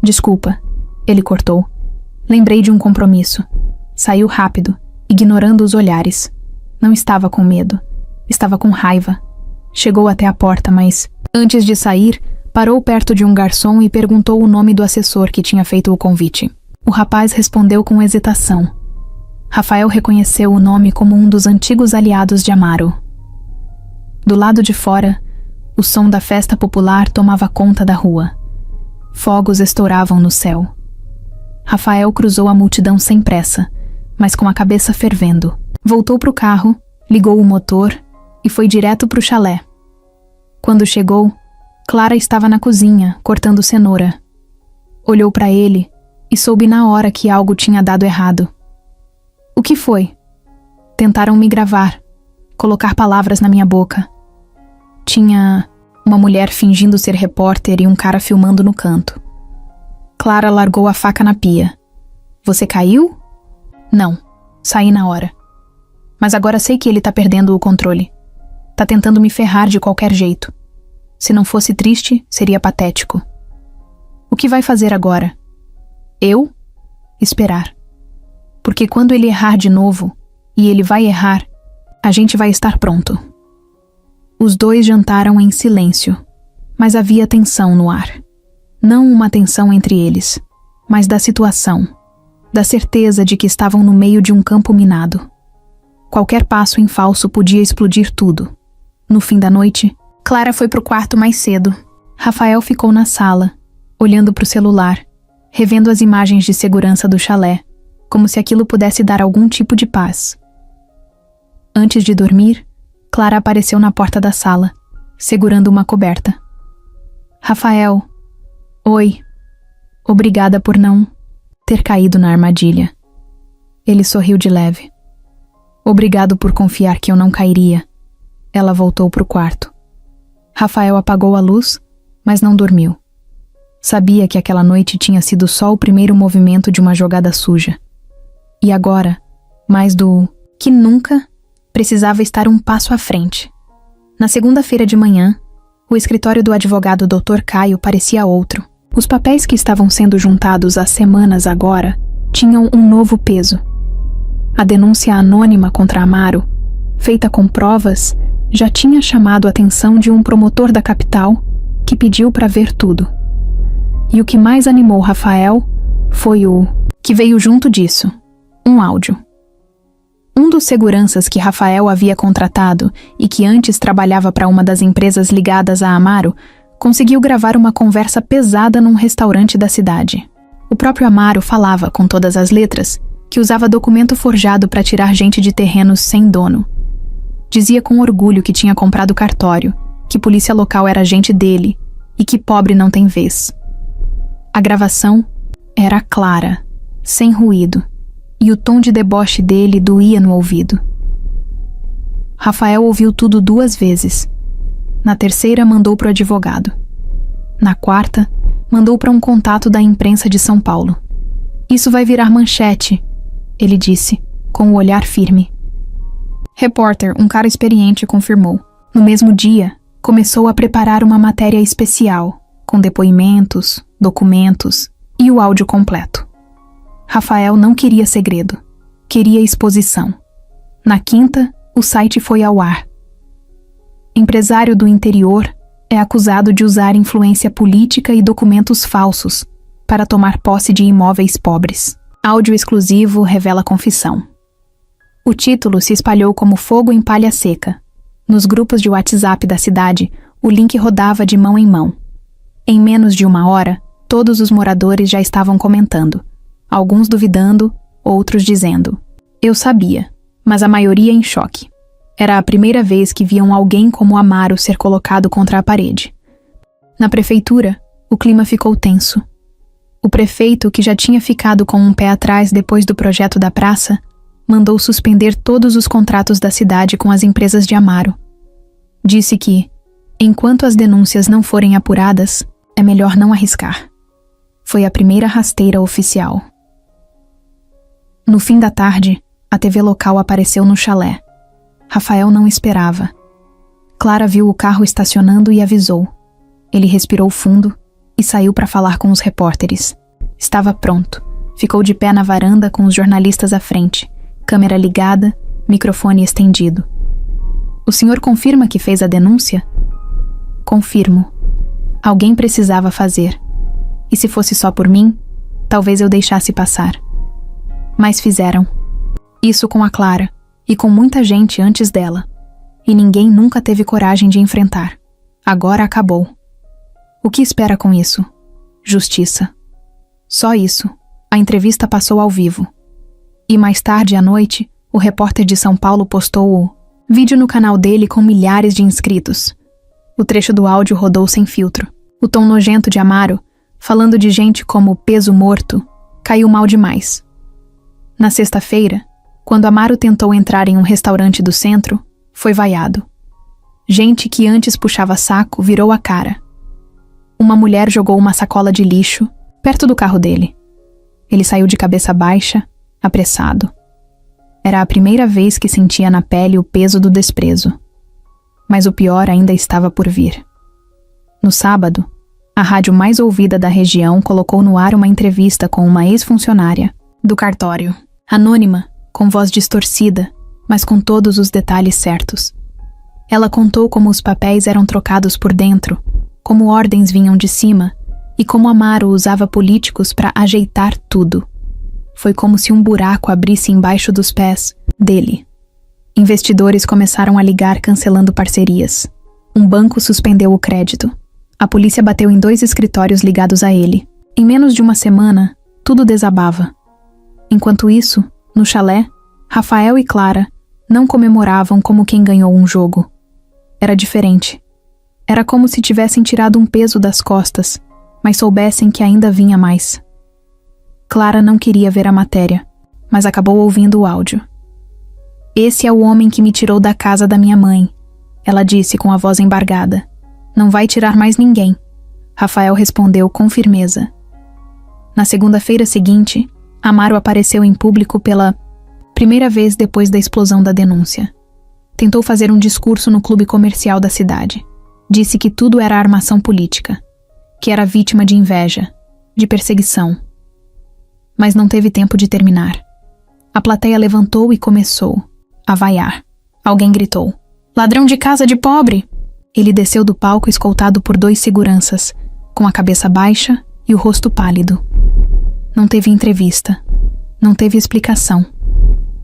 [SPEAKER 1] Desculpa, ele cortou. Lembrei de um compromisso. Saiu rápido, ignorando os olhares. Não estava com medo. Estava com raiva. Chegou até a porta, mas, antes de sair, parou perto de um garçom e perguntou o nome do assessor que tinha feito o convite. O rapaz respondeu com hesitação. Rafael reconheceu o nome como um dos antigos aliados de Amaro. Do lado de fora, o som da festa popular tomava conta da rua. Fogos estouravam no céu. Rafael cruzou a multidão sem pressa, mas com a cabeça fervendo. Voltou para o carro, ligou o motor e foi direto para o chalé. Quando chegou, Clara estava na cozinha, cortando cenoura. Olhou para ele e soube na hora que algo tinha dado errado. O que foi? Tentaram me gravar, colocar palavras na minha boca. Tinha uma mulher fingindo ser repórter e um cara filmando no canto. Clara largou a faca na pia. Você caiu? Não, saí na hora. Mas agora sei que ele tá perdendo o controle. Tá tentando me ferrar de qualquer jeito. Se não fosse triste, seria patético. O que vai fazer agora? Eu? Esperar. Porque quando ele errar de novo, e ele vai errar, a gente vai estar pronto. Os dois jantaram em silêncio, mas havia tensão no ar. Não uma tensão entre eles, mas da situação, da certeza de que estavam no meio de um campo minado. Qualquer passo em falso podia explodir tudo. No fim da noite, Clara foi pro quarto mais cedo. Rafael ficou na sala, olhando pro celular, revendo as imagens de segurança do chalé, como se aquilo pudesse dar algum tipo de paz. Antes de dormir, Clara apareceu na porta da sala, segurando uma coberta. Rafael, oi. Obrigada por não ter caído na armadilha. Ele sorriu de leve. Obrigado por confiar que eu não cairia. Ela voltou para o quarto. Rafael apagou a luz, mas não dormiu. Sabia que aquela noite tinha sido só o primeiro movimento de uma jogada suja. E agora, mais do que nunca, precisava estar um passo à frente. Na segunda-feira de manhã, o escritório do advogado Dr. Caio parecia outro. Os papéis que estavam sendo juntados há semanas agora tinham um novo peso. A denúncia anônima contra Amaro, feita com provas, já tinha chamado a atenção de um promotor da capital que pediu para ver tudo. E o que mais animou Rafael foi o que veio junto disso, um áudio. Um dos seguranças que Rafael havia contratado e que antes trabalhava para uma das empresas ligadas a Amaro, conseguiu gravar uma conversa pesada num restaurante da cidade. O próprio Amaro falava, com todas as letras, que usava documento forjado para tirar gente de terrenos sem dono. Dizia com orgulho que tinha comprado cartório, que polícia local era gente dele e que pobre não tem vez. A gravação era clara, sem ruído, e o tom de deboche dele doía no ouvido. Rafael ouviu tudo 2 vezes. Na terceira, mandou para o advogado. Na quarta, mandou para um contato da imprensa de São Paulo. Isso vai virar manchete, ele disse, com o olhar firme. Repórter, um cara experiente, confirmou. No mesmo dia, começou a preparar uma matéria especial, com depoimentos, documentos e o áudio completo. Rafael não queria segredo, queria exposição. Na quinta, o site foi ao ar. Empresário do interior é acusado de usar influência política e documentos falsos para tomar posse de imóveis pobres. Áudio exclusivo revela confissão. O título se espalhou como fogo em palha seca. Nos grupos de WhatsApp da cidade, o link rodava de mão em mão. Em menos de 1 hora, todos os moradores já estavam comentando. Alguns duvidando, outros dizendo: "Eu sabia", mas a maioria em choque. Era a primeira vez que viam alguém como Amaro ser colocado contra a parede. Na prefeitura, o clima ficou tenso. O prefeito, que já tinha ficado com um pé atrás depois do projeto da praça, mandou suspender todos os contratos da cidade com as empresas de Amaro. Disse que, enquanto as denúncias não forem apuradas, é melhor não arriscar. Foi a primeira rasteira oficial. No fim da tarde, a TV local apareceu no chalé. Rafael não esperava. Clara viu o carro estacionando e avisou. Ele respirou fundo e saiu para falar com os repórteres. Estava pronto. Ficou de pé na varanda com os jornalistas à frente, câmera ligada, microfone estendido. "O senhor confirma que fez a denúncia?" "Confirmo. Alguém precisava fazer. E se fosse só por mim, talvez eu deixasse passar. Mas fizeram. Isso com a Clara, e com muita gente antes dela. E ninguém nunca teve coragem de enfrentar. Agora acabou. O que espera com isso? Justiça. Só isso. A entrevista passou ao vivo. E mais tarde à noite, o repórter de São Paulo postou o vídeo no canal dele com milhares de inscritos. O trecho do áudio rodou sem filtro. O tom nojento de Amaro, falando de gente como peso morto, caiu mal demais. Na sexta-feira, quando Amaro tentou entrar em um restaurante do centro, foi vaiado. Gente que antes puxava saco virou a cara. Uma mulher jogou uma sacola de lixo perto do carro dele. Ele saiu de cabeça baixa, apressado. Era a primeira vez que sentia na pele o peso do desprezo. Mas o pior ainda estava por vir. No sábado, a rádio mais ouvida da região colocou no ar uma entrevista com uma ex-funcionária do cartório, anônima, com voz distorcida, mas com todos os detalhes certos. Ela contou como os papéis eram trocados por dentro, como ordens vinham de cima e como Amaro usava políticos para ajeitar tudo. Foi como se um buraco abrisse embaixo dos pés dele. Investidores começaram a ligar cancelando parcerias. Um banco suspendeu o crédito. A polícia bateu em 2 escritórios ligados a ele. Em menos de 1 semana, tudo desabava. Enquanto isso, no chalé, Rafael e Clara não comemoravam como quem ganhou um jogo. Era diferente. Era como se tivessem tirado um peso das costas, mas soubessem que ainda vinha mais. Clara não queria ver a matéria, mas acabou ouvindo o áudio. "Esse é o homem que me tirou da casa da minha mãe", ela disse com a voz embargada. "Não vai tirar mais ninguém", Rafael respondeu com firmeza. Na segunda-feira seguinte, Amaro apareceu em público pela primeira vez depois da explosão da denúncia. Tentou fazer um discurso no clube comercial da cidade. Disse que tudo era armação política, que era vítima de inveja, de perseguição. Mas não teve tempo de terminar. A plateia levantou e começou a vaiar. Alguém gritou: "Ladrão de casa de pobre!" Ele desceu do palco escoltado por 2 seguranças, com a cabeça baixa e o rosto pálido. Não teve entrevista. Não teve explicação.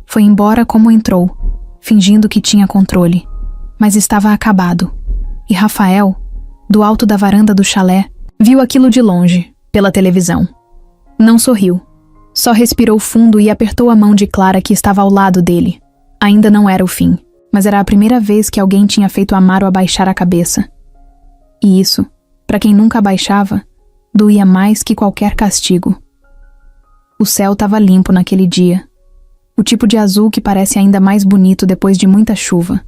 [SPEAKER 1] Foi embora como entrou, fingindo que tinha controle, mas estava acabado. E Rafael, do alto da varanda do chalé, viu aquilo de longe, pela televisão. Não sorriu. Só respirou fundo e apertou a mão de Clara, que estava ao lado dele. Ainda não era o fim, mas era a primeira vez que alguém tinha feito Amaro abaixar a cabeça. E isso, para quem nunca abaixava, doía mais que qualquer castigo. O céu estava limpo naquele dia. O tipo de azul que parece ainda mais bonito depois de muita chuva.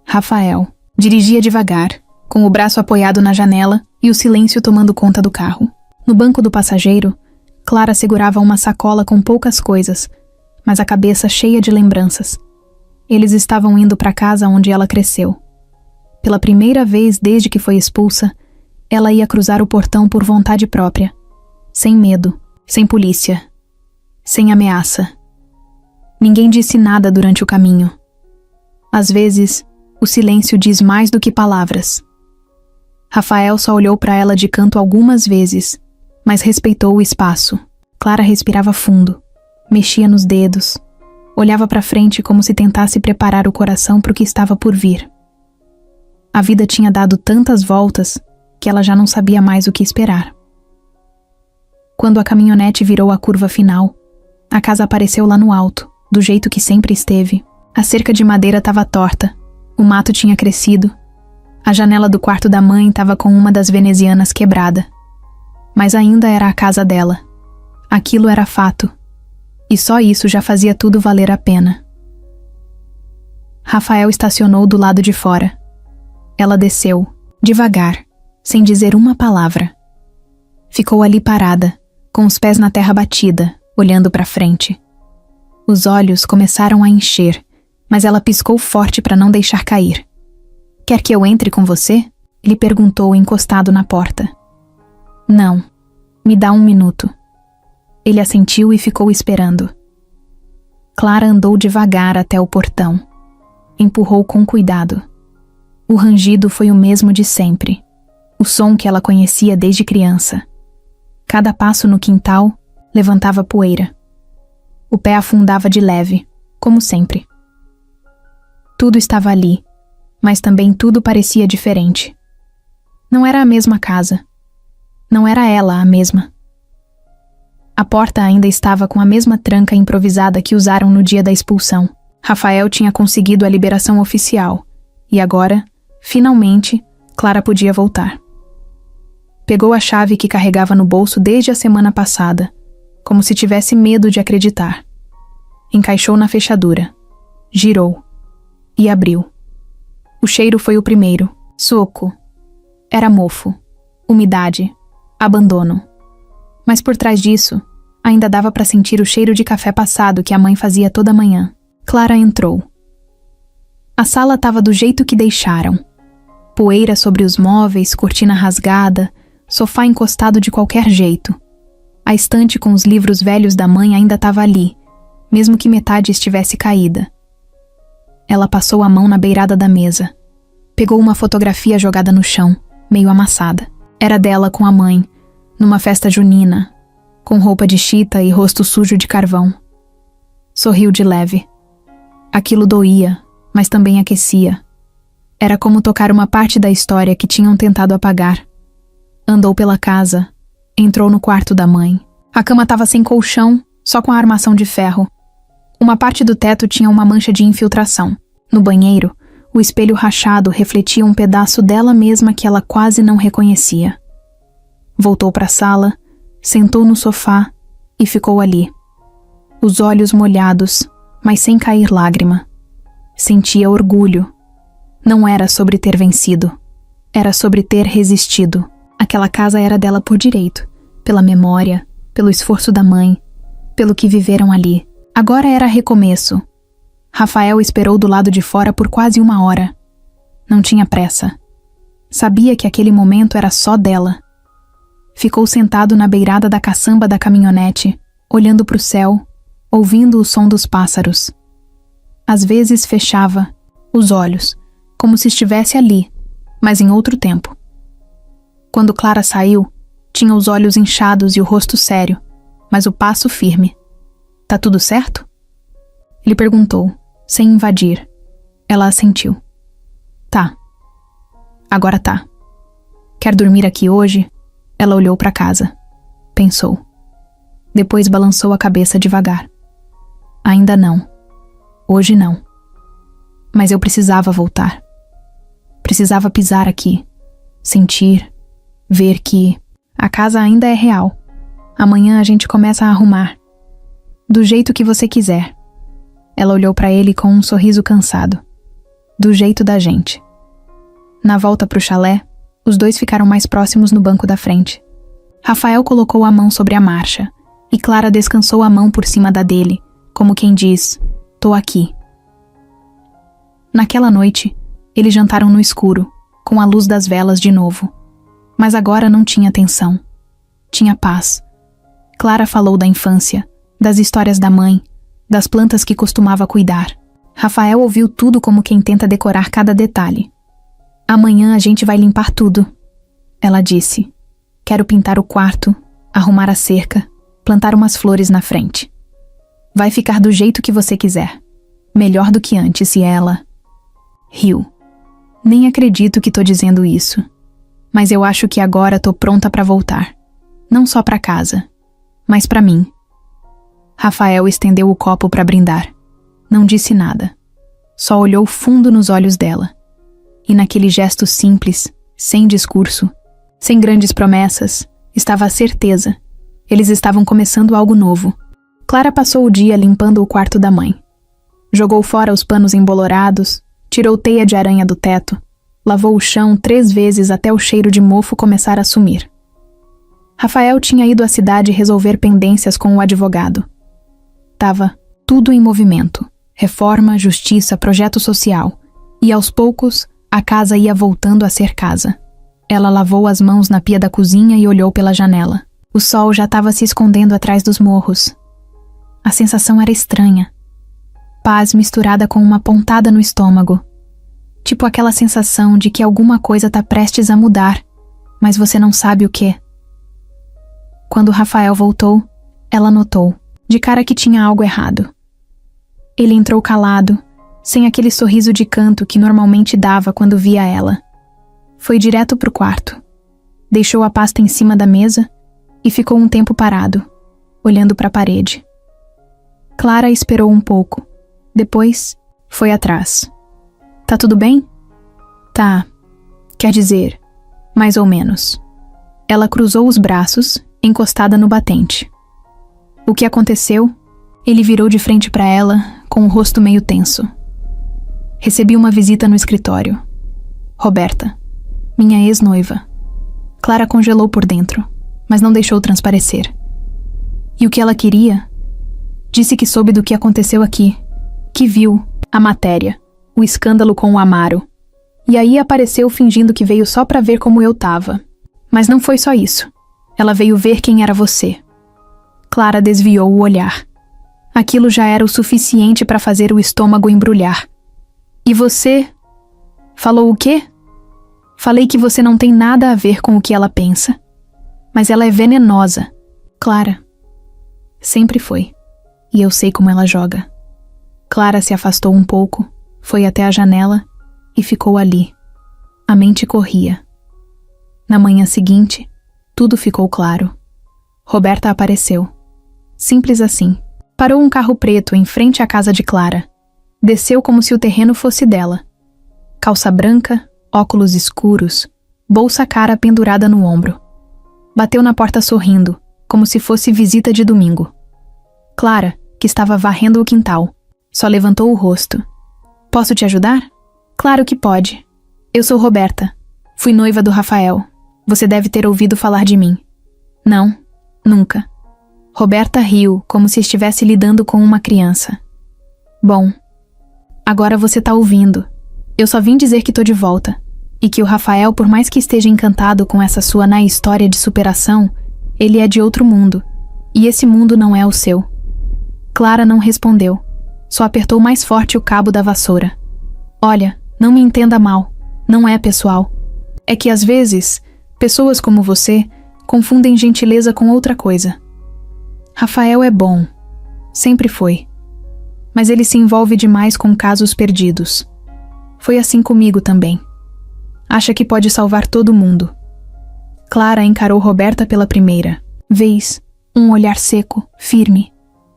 [SPEAKER 1] Rafael dirigia devagar, com o braço apoiado na janela e o silêncio tomando conta do carro. No banco do passageiro, Clara segurava uma sacola com poucas coisas, mas a cabeça cheia de lembranças. Eles estavam indo para a casa onde ela cresceu. Pela primeira vez desde que foi expulsa, ela ia cruzar o portão por vontade própria. Sem medo, sem polícia, sem ameaça. Ninguém disse nada durante o caminho. Às vezes, o silêncio diz mais do que palavras. Rafael só olhou para ela de canto algumas vezes, mas respeitou o espaço. Clara respirava fundo, mexia nos dedos, olhava para frente como se tentasse preparar o coração para o que estava por vir. A vida tinha dado tantas voltas que ela já não sabia mais o que esperar. Quando a caminhonete virou a curva final, a casa apareceu lá no alto, do jeito que sempre esteve. A cerca de madeira estava torta, o mato tinha crescido, a janela do quarto da mãe estava com uma das venezianas quebrada. Mas ainda era a casa dela. Aquilo era fato. E só isso já fazia tudo valer a pena. Rafael estacionou do lado de fora. Ela desceu, devagar, sem dizer uma palavra. Ficou ali parada, com os pés na terra batida, olhando para frente. Os olhos começaram a encher, mas ela piscou forte para não deixar cair. "Quer que eu entre com você?" Ele perguntou, encostado na porta. "Não, me dá 1 minuto." Ele assentiu e ficou esperando. Clara andou devagar até o portão. Empurrou com cuidado. O rangido foi o mesmo de sempre. O som que ela conhecia desde criança. Cada passo no quintal levantava poeira. O pé afundava de leve, como sempre. Tudo estava ali, mas também tudo parecia diferente. Não era a mesma casa. Não era ela a mesma. A porta ainda estava com a mesma tranca improvisada que usaram no dia da expulsão. Rafael tinha conseguido a liberação oficial, e agora, finalmente, Clara podia voltar. Pegou a chave que carregava no bolso desde a semana passada, como se tivesse medo de acreditar. Encaixou na fechadura, girou e abriu. O cheiro foi o primeiro, soco. Era mofo, umidade, abandono. Mas por trás disso, ainda dava para sentir o cheiro de café passado que a mãe fazia toda manhã. Clara entrou. A sala estava do jeito que deixaram. Poeira sobre os móveis, cortina rasgada, sofá encostado de qualquer jeito. A estante com os livros velhos da mãe ainda estava ali, mesmo que metade estivesse caída. Ela passou a mão na beirada da mesa. Pegou uma fotografia jogada no chão, meio amassada. Era dela com a mãe, numa festa junina, com roupa de chita e rosto sujo de carvão. Sorriu de leve. Aquilo doía, mas também aquecia. Era como tocar uma parte da história que tinham tentado apagar. Andou pela casa, entrou no quarto da mãe. A cama estava sem colchão, só com a armação de ferro. Uma parte do teto tinha uma mancha de infiltração. No banheiro, o espelho rachado refletia um pedaço dela mesma que ela quase não reconhecia. Voltou para a sala, sentou no sofá e ficou ali. os olhos molhados, mas sem cair lágrima. Sentia orgulho. Não era sobre ter vencido. Era sobre ter resistido. Aquela casa era dela por direito, pela memória, pelo esforço da mãe, pelo que viveram ali. Agora era recomeço. Rafael esperou do lado de fora por quase 1 hora. Não tinha pressa. Sabia que aquele momento era só dela. Ficou sentado na beirada da caçamba da caminhonete, olhando para o céu, ouvindo o som dos pássaros. Às vezes fechava os olhos, como se estivesse ali, mas em outro tempo. Quando Clara saiu, tinha os olhos inchados e o rosto sério, mas o passo firme. "Tá tudo certo?" Ele perguntou, sem invadir. Ela assentiu. "Tá. Agora tá. Quer dormir aqui hoje?" Ela olhou para casa. Pensou. Depois balançou a cabeça devagar. "Ainda não. Hoje não. Mas eu precisava voltar. Precisava pisar aqui. Sentir. Ver que a casa ainda é real. Amanhã a gente começa a arrumar. Do jeito que você quiser." Ela olhou para ele com um sorriso cansado. "Do jeito da gente." Na volta pro chalé, os dois ficaram mais próximos no banco da frente. Rafael colocou a mão sobre a marcha, e Clara descansou a mão por cima da dele, como quem diz, "Tô aqui." Naquela noite, eles jantaram no escuro, com a luz das velas de novo. Mas agora não tinha tensão. Tinha paz. Clara falou da infância, das histórias da mãe, das plantas que costumava cuidar. Rafael ouviu tudo como quem tenta decorar cada detalhe. "Amanhã a gente vai limpar tudo," ela disse. "Quero pintar o quarto, arrumar a cerca, plantar umas flores na frente. Vai ficar do jeito que você quiser. Melhor do que antes." E ela riu. "Nem acredito que tô dizendo isso. Mas eu acho que agora tô pronta pra voltar. Não só pra casa, mas pra mim." Rafael estendeu o copo pra brindar. Não disse nada. Só olhou fundo nos olhos dela. E naquele gesto simples, sem discurso, sem grandes promessas, estava a certeza. Eles estavam começando algo novo. Clara passou o dia limpando o quarto da mãe. Jogou fora os panos embolorados, tirou teia de aranha do teto, lavou o chão 3 vezes até o cheiro de mofo começar a sumir. Rafael tinha ido à cidade resolver pendências com o advogado. Tava tudo em movimento. Reforma, justiça, projeto social. E aos poucos, a casa ia voltando a ser casa. Ela lavou as mãos na pia da cozinha e olhou pela janela. O sol já estava se escondendo atrás dos morros. A sensação era estranha. Paz misturada com uma pontada no estômago. Tipo aquela sensação de que alguma coisa tá prestes a mudar, mas você não sabe o quê. Quando Rafael voltou, ela notou, de cara, que tinha algo errado. Ele entrou calado, sem aquele sorriso de canto que normalmente dava quando via ela. Foi direto pro quarto. Deixou a pasta em cima da mesa e ficou um tempo parado, olhando para a parede. Clara esperou um pouco. Depois, foi atrás. "Tá tudo bem?" "Tá. Quer dizer, mais ou menos." Ela cruzou os braços, encostada no batente. "O que aconteceu?" Ele virou de frente para ela, com o rosto meio tenso. "Recebi uma visita no escritório. Roberta, minha ex-noiva." Clara congelou por dentro, mas não deixou transparecer. E o que ela queria? Disse que soube do que aconteceu aqui, que viu a matéria, o escândalo com o Amaro. E aí apareceu fingindo que veio só pra ver como eu tava. Mas não foi só isso. Ela veio ver quem era você. Clara desviou o olhar. Aquilo já era o suficiente para fazer o estômago embrulhar. "E você?" "Falou o quê?" "Falei que você não tem nada a ver com o que ela pensa. Mas ela é venenosa." "Clara." "Sempre foi. E eu sei como ela joga." Clara se afastou um pouco, foi até a janela e ficou ali. A mente corria. Na manhã seguinte, tudo ficou claro. Roberta apareceu. Simples assim. Parou um carro preto em frente à casa de Clara. Desceu como se o terreno fosse dela. Calça branca, óculos escuros, bolsa cara pendurada no ombro. Bateu na porta sorrindo, como se fosse visita de domingo. "Clara, que estava varrendo o quintal. Só levantou o rosto. Posso te ajudar? Claro que pode. Eu sou Roberta. Fui noiva do Rafael. Você deve ter ouvido falar de mim. Não, nunca. Roberta riu, como se estivesse lidando com uma criança. Bom, agora você tá ouvindo. Eu só vim dizer que tô de volta. E que o Rafael, por mais que esteja encantado com essa sua história de superação, ele é de outro mundo. E esse mundo não é o seu. Clara não respondeu. Só apertou mais forte o cabo da vassoura. Olha, não me entenda mal. Não é pessoal. É que às vezes, pessoas como você confundem gentileza com outra coisa. Rafael é bom. Sempre foi. Mas ele se envolve demais com casos perdidos. Foi assim comigo também. Acha que pode salvar todo mundo. Clara encarou Roberta pela primeira vez, um olhar seco, firme,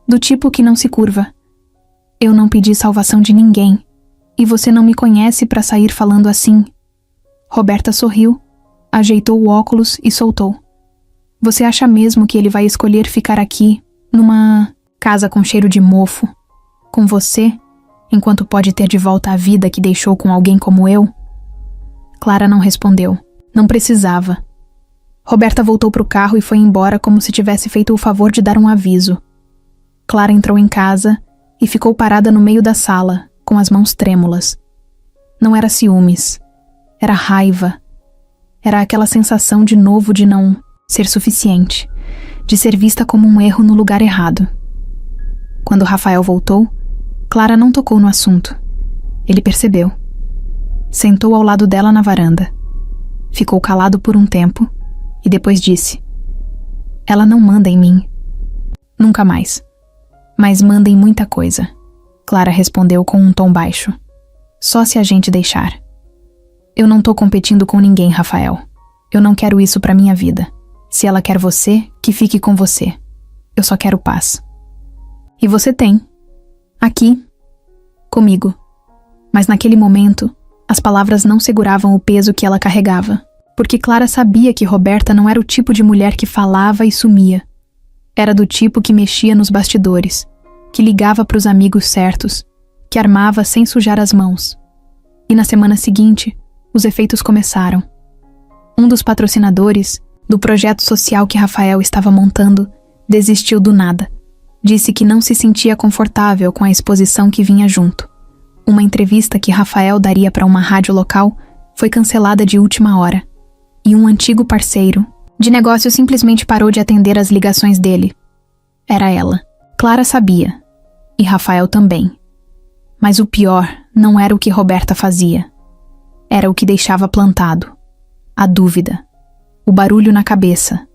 [SPEAKER 1] do tipo que não se curva. Eu não pedi salvação de ninguém, e você não me conhece para sair falando assim. Roberta sorriu, ajeitou o óculos e soltou. Você acha mesmo que ele vai escolher ficar aqui, numa casa com cheiro de mofo, com você, enquanto pode ter de volta a vida que deixou com alguém como eu? Clara não respondeu. Não precisava. Roberta voltou para o carro e foi embora como se tivesse feito o favor de dar um aviso. Clara entrou em casa e ficou parada no meio da sala, com as mãos trêmulas. Não era ciúmes. Era raiva. Era aquela sensação de novo de não ser suficiente, de ser vista como um erro no lugar errado. Quando Rafael voltou, Clara não tocou no assunto. Ele percebeu. Sentou ao lado dela na varanda. Ficou calado por um tempo e depois disse: Ela não manda em mim. Nunca mais. Mas manda em muita coisa. Clara respondeu com um tom baixo. Só se a gente deixar. Eu não tô competindo com ninguém, Rafael. Eu não quero isso pra minha vida. Se ela quer você, que fique com você. Eu só quero paz. E você tem. Aqui. Comigo. Mas naquele momento, as palavras não seguravam o peso que ela carregava, porque Clara sabia que Roberta não era o tipo de mulher que falava e sumia. Era do tipo que mexia nos bastidores, que ligava para os amigos certos, que armava sem sujar as mãos. E na semana seguinte, os efeitos começaram. Um dos patrocinadores do projeto social que Rafael estava montando desistiu do nada. Disse que não se sentia confortável com a exposição que vinha junto. Uma entrevista que Rafael daria para uma rádio local foi cancelada de última hora. E um antigo parceiro de negócio simplesmente parou de atender as ligações dele. Era ela. Clara sabia. E Rafael também. Mas o pior não era o que Roberta fazia. Era o que deixava plantado. A dúvida. O barulho na cabeça.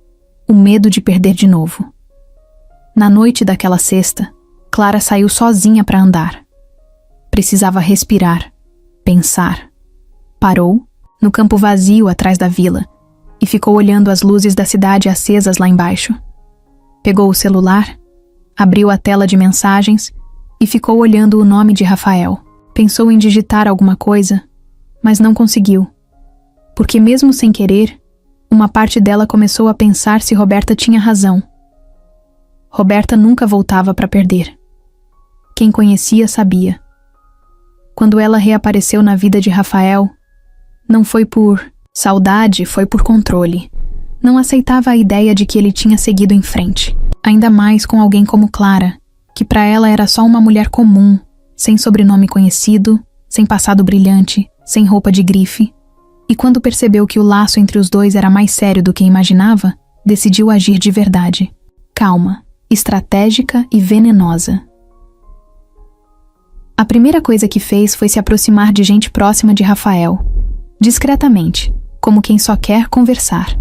[SPEAKER 1] O medo de perder de novo. Na noite daquela sexta, Clara saiu sozinha para andar. Precisava respirar, pensar. Parou, no campo vazio atrás da vila, e ficou olhando as luzes da cidade acesas lá embaixo. Pegou o celular, abriu a tela de mensagens e ficou olhando o nome de Rafael. Pensou em digitar alguma coisa, mas não conseguiu. Porque mesmo sem querer, uma parte dela começou a pensar se Roberta tinha razão. Roberta nunca voltava para perder. Quem conhecia sabia. Quando ela reapareceu na vida de Rafael, não foi por saudade, foi por controle. Não aceitava a ideia de que ele tinha seguido em frente. Ainda mais com alguém como Clara, que para ela era só uma mulher comum, sem sobrenome conhecido, sem passado brilhante, sem roupa de grife. E quando percebeu que o laço entre os dois era mais sério do que imaginava, decidiu agir de verdade. Calma, estratégica e venenosa. A primeira coisa que fez foi se aproximar de gente próxima de Rafael, discretamente, como quem só quer conversar.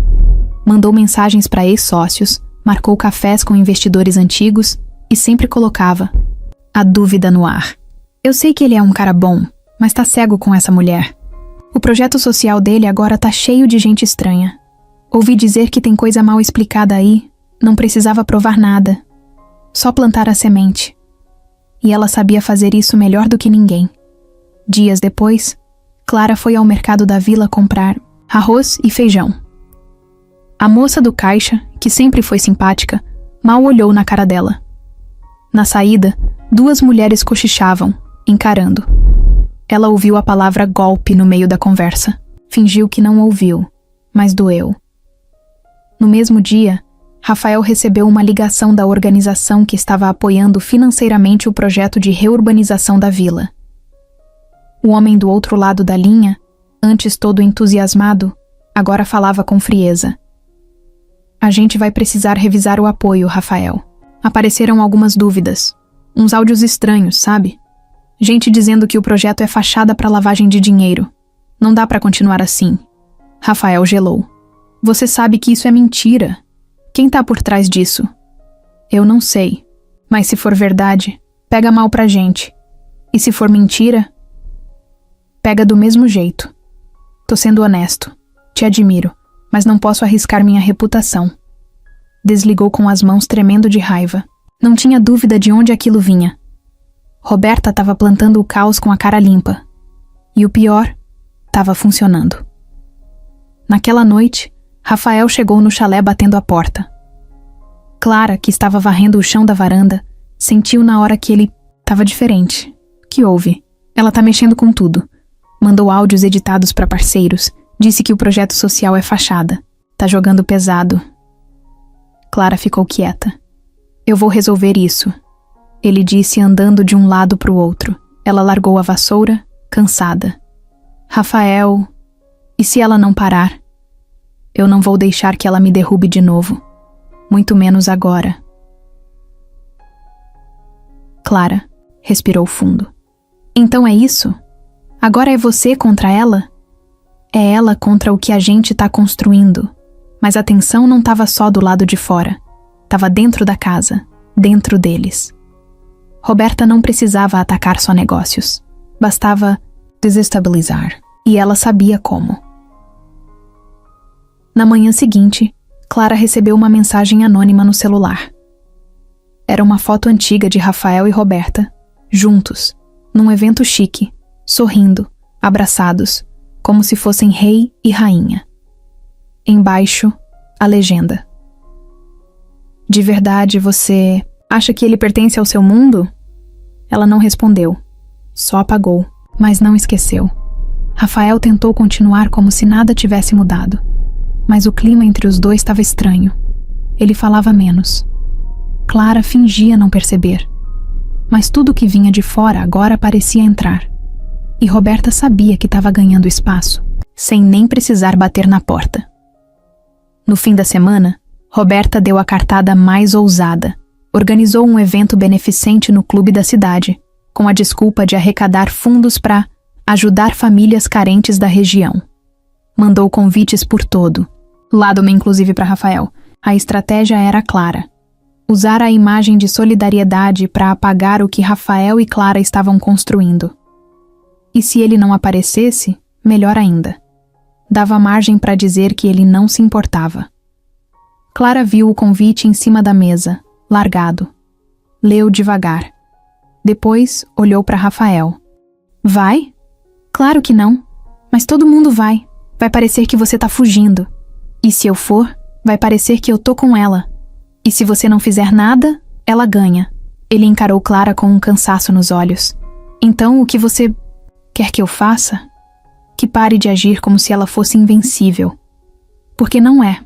[SPEAKER 1] Mandou mensagens para ex-sócios, marcou cafés com investidores antigos e sempre colocava a dúvida no ar. Eu sei que ele é um cara bom, mas tá cego com essa mulher. O projeto social dele agora tá cheio de gente estranha. Ouvi dizer que tem coisa mal explicada aí, não precisava provar nada. Só plantar a semente. E ela sabia fazer isso melhor do que ninguém. Dias depois, Clara foi ao mercado da vila comprar arroz e feijão. A moça do caixa, que sempre foi simpática, mal olhou na cara dela. Na saída, 2 mulheres cochichavam, encarando. Ela ouviu a palavra golpe no meio da conversa. Fingiu que não ouviu, mas doeu. No mesmo dia, Rafael recebeu uma ligação da organização que estava apoiando financeiramente o projeto de reurbanização da vila. O homem do outro lado da linha, antes todo entusiasmado, agora falava com frieza. A gente vai precisar revisar o apoio, Rafael. Apareceram algumas dúvidas. Uns áudios estranhos, sabe? Gente dizendo que o projeto é fachada para lavagem de dinheiro. Não dá para continuar assim. Rafael gelou. Você sabe que isso é mentira. Quem tá por trás disso? Eu não sei. Mas se for verdade, pega mal pra gente. E se for mentira, pega do mesmo jeito. Tô sendo honesto. Te admiro, mas não posso arriscar minha reputação. Desligou com as mãos tremendo de raiva. Não tinha dúvida de onde aquilo vinha. Roberta estava plantando o caos com a cara limpa. E o pior, estava funcionando. Naquela noite, Rafael chegou no chalé batendo a porta. Clara, que estava varrendo o chão da varanda, sentiu na hora que ele estava diferente. O que houve? Ela tá mexendo com tudo. Mandou áudios editados para parceiros. Disse que o projeto social é fachada. Tá jogando pesado. Clara ficou quieta. Eu vou resolver isso. Ele disse andando de um lado para o outro. Ela largou a vassoura, cansada. Rafael, e se ela não parar? Eu não vou deixar que ela me derrube de novo. Muito menos agora. Clara respirou fundo. Então é isso? Agora é você contra ela? É ela contra o que a gente tá construindo. Mas a tensão não estava só do lado de fora. Estava dentro da casa, dentro deles. Roberta não precisava atacar só negócios. Bastava desestabilizar. E ela sabia como. Na manhã seguinte, Clara recebeu uma mensagem anônima no celular. Era uma foto antiga de Rafael e Roberta, juntos, num evento chique, sorrindo, abraçados, como se fossem rei e rainha. Embaixo, a legenda. De verdade, você acha que ele pertence ao seu mundo? Ela não respondeu. Só apagou, mas não esqueceu. Rafael tentou continuar como se nada tivesse mudado. Mas o clima entre os dois estava estranho. Ele falava menos. Clara fingia não perceber. Mas tudo que vinha de fora agora parecia entrar. E Roberta sabia que estava ganhando espaço, sem nem precisar bater na porta. No fim da semana, Roberta deu a cartada mais ousada. Organizou um evento beneficente no clube da cidade, com a desculpa de arrecadar fundos para ajudar famílias carentes da região. Mandou convites por todo, lado-me inclusive para Rafael. A estratégia era clara. Usar a imagem de solidariedade para apagar o que Rafael e Clara estavam construindo. E se ele não aparecesse, melhor ainda. Dava margem para dizer que ele não se importava. Clara viu o convite em cima da mesa, largado. Leu devagar. Depois olhou para Rafael. Vai? Claro que não. Mas todo mundo vai. Vai parecer que você tá fugindo. E se eu for, vai parecer que eu tô com ela. E se você não fizer nada, ela ganha. Ele encarou Clara com um cansaço nos olhos. Então o que você quer que eu faça? Que pare de agir como se ela fosse invencível. Porque não é.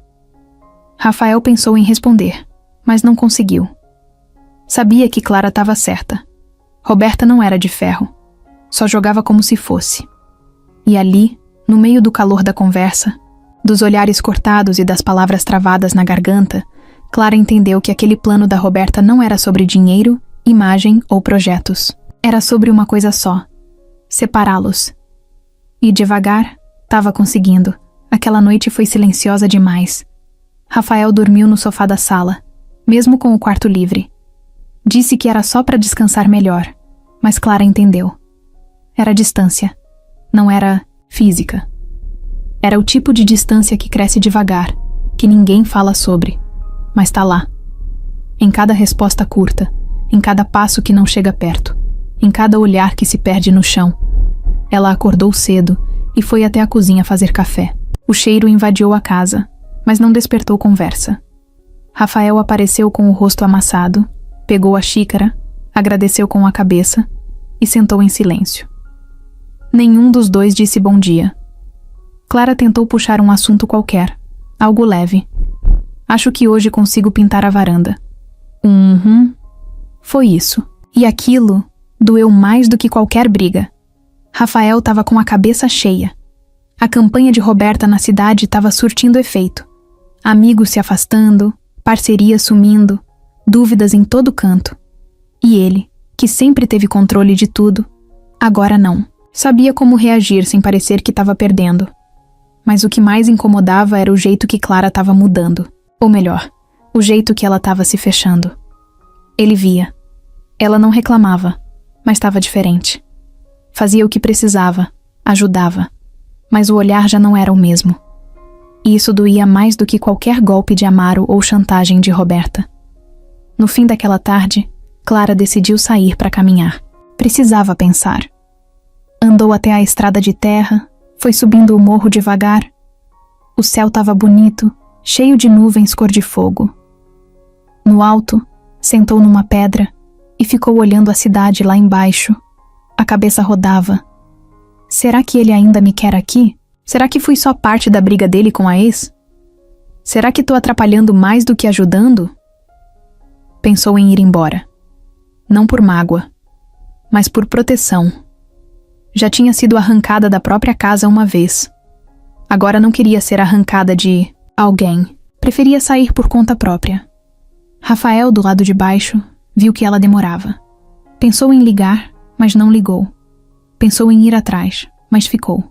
[SPEAKER 1] Rafael pensou em responder, mas não conseguiu. Sabia que Clara estava certa. Roberta não era de ferro. Só jogava como se fosse. E ali, no meio do calor da conversa, dos olhares cortados e das palavras travadas na garganta, Clara entendeu que aquele plano da Roberta não era sobre dinheiro, imagem ou projetos. Era sobre uma coisa só: separá-los. E devagar, estava conseguindo. Aquela noite foi silenciosa demais. Rafael dormiu no sofá da sala, mesmo com o quarto livre. Disse que era só para descansar melhor, mas Clara entendeu. Era distância, não era física. Era o tipo de distância que cresce devagar, que ninguém fala sobre, mas tá lá. Em cada resposta curta, em cada passo que não chega perto, em cada olhar que se perde no chão. Ela acordou cedo e foi até a cozinha fazer café. O cheiro invadiu a casa, mas não despertou conversa. Rafael apareceu com o rosto amassado, pegou a xícara, agradeceu com a cabeça e sentou em silêncio. Nenhum dos dois disse bom dia. Clara tentou puxar um assunto qualquer, algo leve. Acho que hoje consigo pintar a varanda. Foi isso. E aquilo doeu mais do que qualquer briga. Rafael estava com a cabeça cheia. A campanha de Roberta na cidade estava surtindo efeito. Amigos se afastando, parcerias sumindo, dúvidas em todo canto. E ele, que sempre teve controle de tudo, agora não. Sabia como reagir sem parecer que estava perdendo. Mas o que mais incomodava era o jeito que Clara estava mudando. Ou melhor, o jeito que ela estava se fechando. Ele via. Ela não reclamava, mas estava diferente. Fazia o que precisava, ajudava, mas o olhar já não era o mesmo. E isso doía mais do que qualquer golpe de Amaro ou chantagem de Roberta. No fim daquela tarde, Clara decidiu sair para caminhar. Precisava pensar. Andou até a estrada de terra, foi subindo o morro devagar. O céu estava bonito, cheio de nuvens cor de fogo. No alto, sentou numa pedra e ficou olhando a cidade lá embaixo. A cabeça rodava. Será que ele ainda me quer aqui? Será que fui só parte da briga dele com a ex? Será que tô atrapalhando mais do que ajudando? Pensou em ir embora. Não por mágoa, mas por proteção. Já tinha sido arrancada da própria casa uma vez. Agora não queria ser arrancada de alguém. Preferia sair por conta própria. Rafael, do lado de baixo, viu que ela demorava. Pensou em ligar, mas não ligou. Pensou em ir atrás, mas ficou.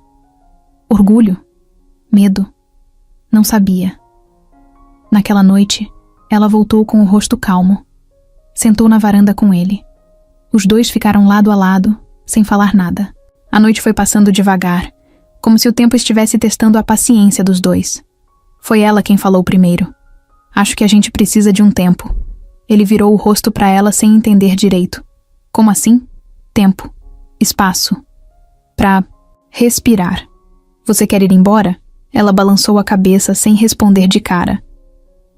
[SPEAKER 1] Orgulho? Medo? Não sabia. Naquela noite, ela voltou com o rosto calmo. Sentou na varanda com ele. Os dois ficaram lado a lado, sem falar nada. A noite foi passando devagar, como se o tempo estivesse testando a paciência dos dois. Foi ela quem falou primeiro. Acho que a gente precisa de um tempo. Ele virou o rosto para ela sem entender direito. Como assim? Tempo. Espaço. Pra respirar. Você quer ir embora? Ela balançou a cabeça sem responder de cara.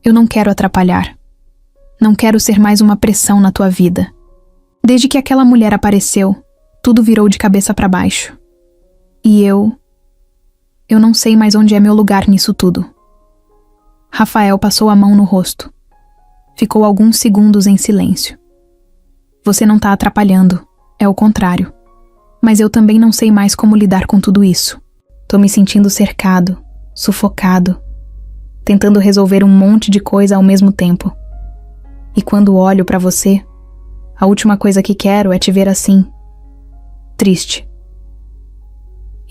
[SPEAKER 1] Eu não quero atrapalhar. Não quero ser mais uma pressão na tua vida. Desde que aquela mulher apareceu, tudo virou de cabeça para baixo. E eu não sei mais onde é meu lugar nisso tudo. Rafael passou a mão no rosto. Ficou alguns segundos em silêncio. Você não tá atrapalhando, é o contrário. Mas eu também não sei mais como lidar com tudo isso. Tô me sentindo cercado, sufocado, tentando resolver um monte de coisa ao mesmo tempo. E quando olho pra você, a última coisa que quero é te ver assim, triste.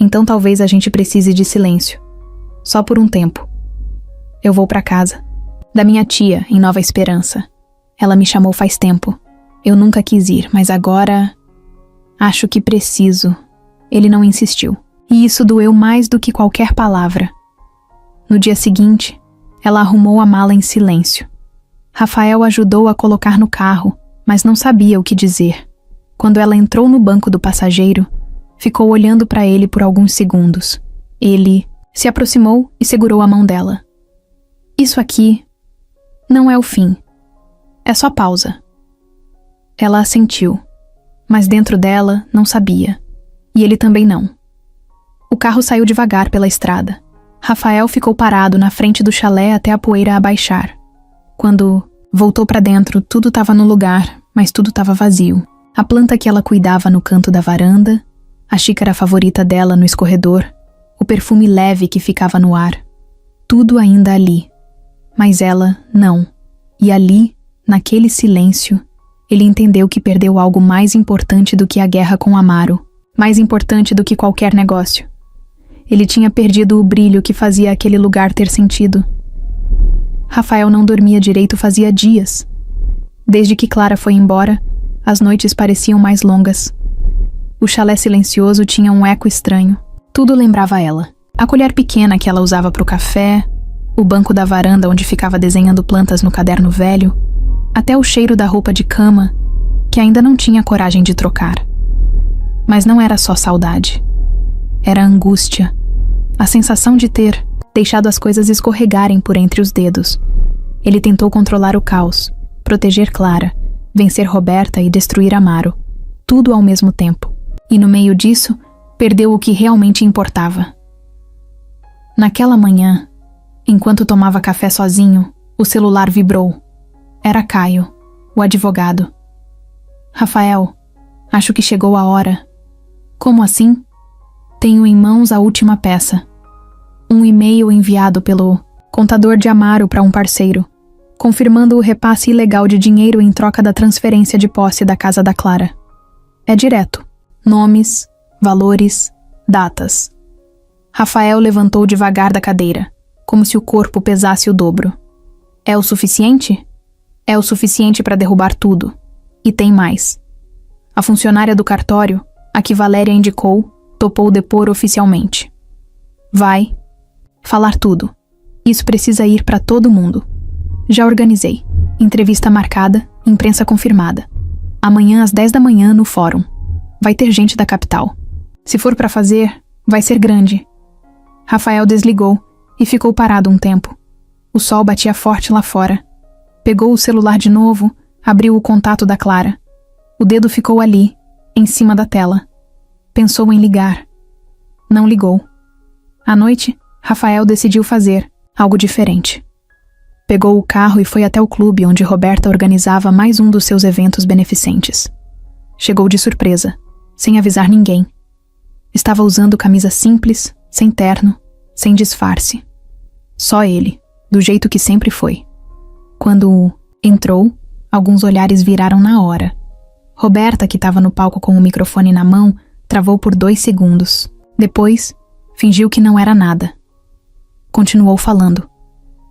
[SPEAKER 1] Então talvez a gente precise de silêncio, só por um tempo. Eu vou pra casa, da minha tia, em Nova Esperança. Ela me chamou faz tempo. Eu nunca quis ir, mas agora acho que preciso. Ele não insistiu. E isso doeu mais do que qualquer palavra. No dia seguinte, ela arrumou a mala em silêncio. Rafael ajudou a colocar no carro, mas não sabia o que dizer. Quando ela entrou no banco do passageiro, ficou olhando para ele por alguns segundos. Ele se aproximou e segurou a mão dela. Isso aqui não é o fim. É só pausa. Ela assentiu, mas dentro dela não sabia. E ele também não. O carro saiu devagar pela estrada. Rafael ficou parado na frente do chalé até a poeira abaixar. Quando voltou para dentro, tudo estava no lugar, mas tudo estava vazio. A planta que ela cuidava no canto da varanda, a xícara favorita dela no escorredor, o perfume leve que ficava no ar. Tudo ainda ali. Mas ela, não. E ali, naquele silêncio, ele entendeu que perdeu algo mais importante do que a guerra com Amaro, mais importante do que qualquer negócio. Ele tinha perdido o brilho que fazia aquele lugar ter sentido. Rafael não dormia direito fazia dias. Desde que Clara foi embora, as noites pareciam mais longas. O chalé silencioso tinha um eco estranho. Tudo lembrava ela. A colher pequena que ela usava para o café, o banco da varanda onde ficava desenhando plantas no caderno velho, até o cheiro da roupa de cama, que ainda não tinha coragem de trocar. Mas não era só saudade. Era angústia. A sensação de ter deixado as coisas escorregarem por entre os dedos. Ele tentou controlar o caos, proteger Clara, vencer Roberta e destruir Amaro, tudo ao mesmo tempo. E no meio disso, perdeu o que realmente importava. Naquela manhã, enquanto tomava café sozinho, o celular vibrou. Era Caio, o advogado. Rafael, acho que chegou a hora. Como assim? Tenho em mãos a última peça. Um e-mail enviado pelo contador de Amaro para um parceiro, confirmando o repasse ilegal de dinheiro em troca da transferência de posse da casa da Clara. É direto. Nomes, valores, datas. Rafael levantou devagar da cadeira, como se o corpo pesasse o dobro. É o suficiente? É o suficiente para derrubar tudo. E tem mais. A funcionária do cartório, a que Valéria indicou, topou depor oficialmente. Vai falar tudo. Isso precisa ir para todo mundo. Já organizei. Entrevista marcada, imprensa confirmada. Amanhã às 10 da manhã no fórum. Vai ter gente da capital. Se for para fazer, vai ser grande. Rafael desligou e ficou parado um tempo. O sol batia forte lá fora. Pegou o celular de novo, abriu o contato da Clara. O dedo ficou ali, em cima da tela. Pensou em ligar. Não ligou. À noite, Rafael decidiu fazer algo diferente. Pegou o carro e foi até o clube onde Roberta organizava mais um dos seus eventos beneficentes. Chegou de surpresa, sem avisar ninguém. Estava usando camisa simples, sem terno, sem disfarce. Só ele, do jeito que sempre foi. Quando entrou, alguns olhares viraram na hora. Roberta, que estava no palco com o microfone na mão, travou por 2 segundos. Depois, fingiu que não era nada. Continuou falando.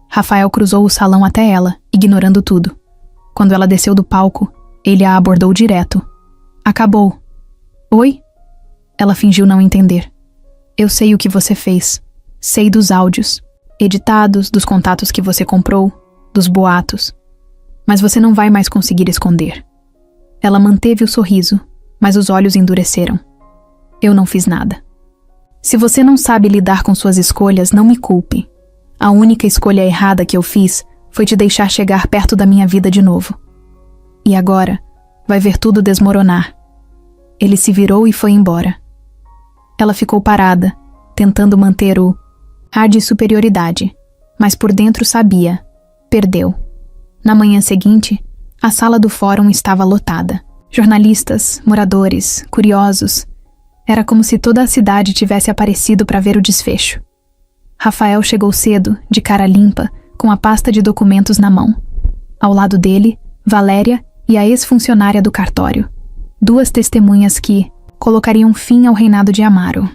[SPEAKER 1] Rafael cruzou o salão até ela, ignorando tudo. Quando ela desceu do palco, ele a abordou direto. Acabou. Oi? Ela fingiu não entender. Eu sei o que você fez. Sei dos áudios, editados, dos contatos que você comprou, dos boatos. Mas você não vai mais conseguir esconder. Ela manteve o sorriso, mas os olhos endureceram. Eu não fiz nada. Se você não sabe lidar com suas escolhas, não me culpe. A única escolha errada que eu fiz foi te deixar chegar perto da minha vida de novo. E agora, vai ver tudo desmoronar. Ele se virou e foi embora. Ela ficou parada, tentando manter o ar de superioridade, mas por dentro sabia. Perdeu. Na manhã seguinte, a sala do fórum estava lotada. Jornalistas, moradores, curiosos. Era como se toda a cidade tivesse aparecido para ver o desfecho. Rafael chegou cedo, de cara limpa, com a pasta de documentos na mão. Ao lado dele, Valéria e a ex-funcionária do cartório. 2 testemunhas que colocariam fim ao reinado de Amaro.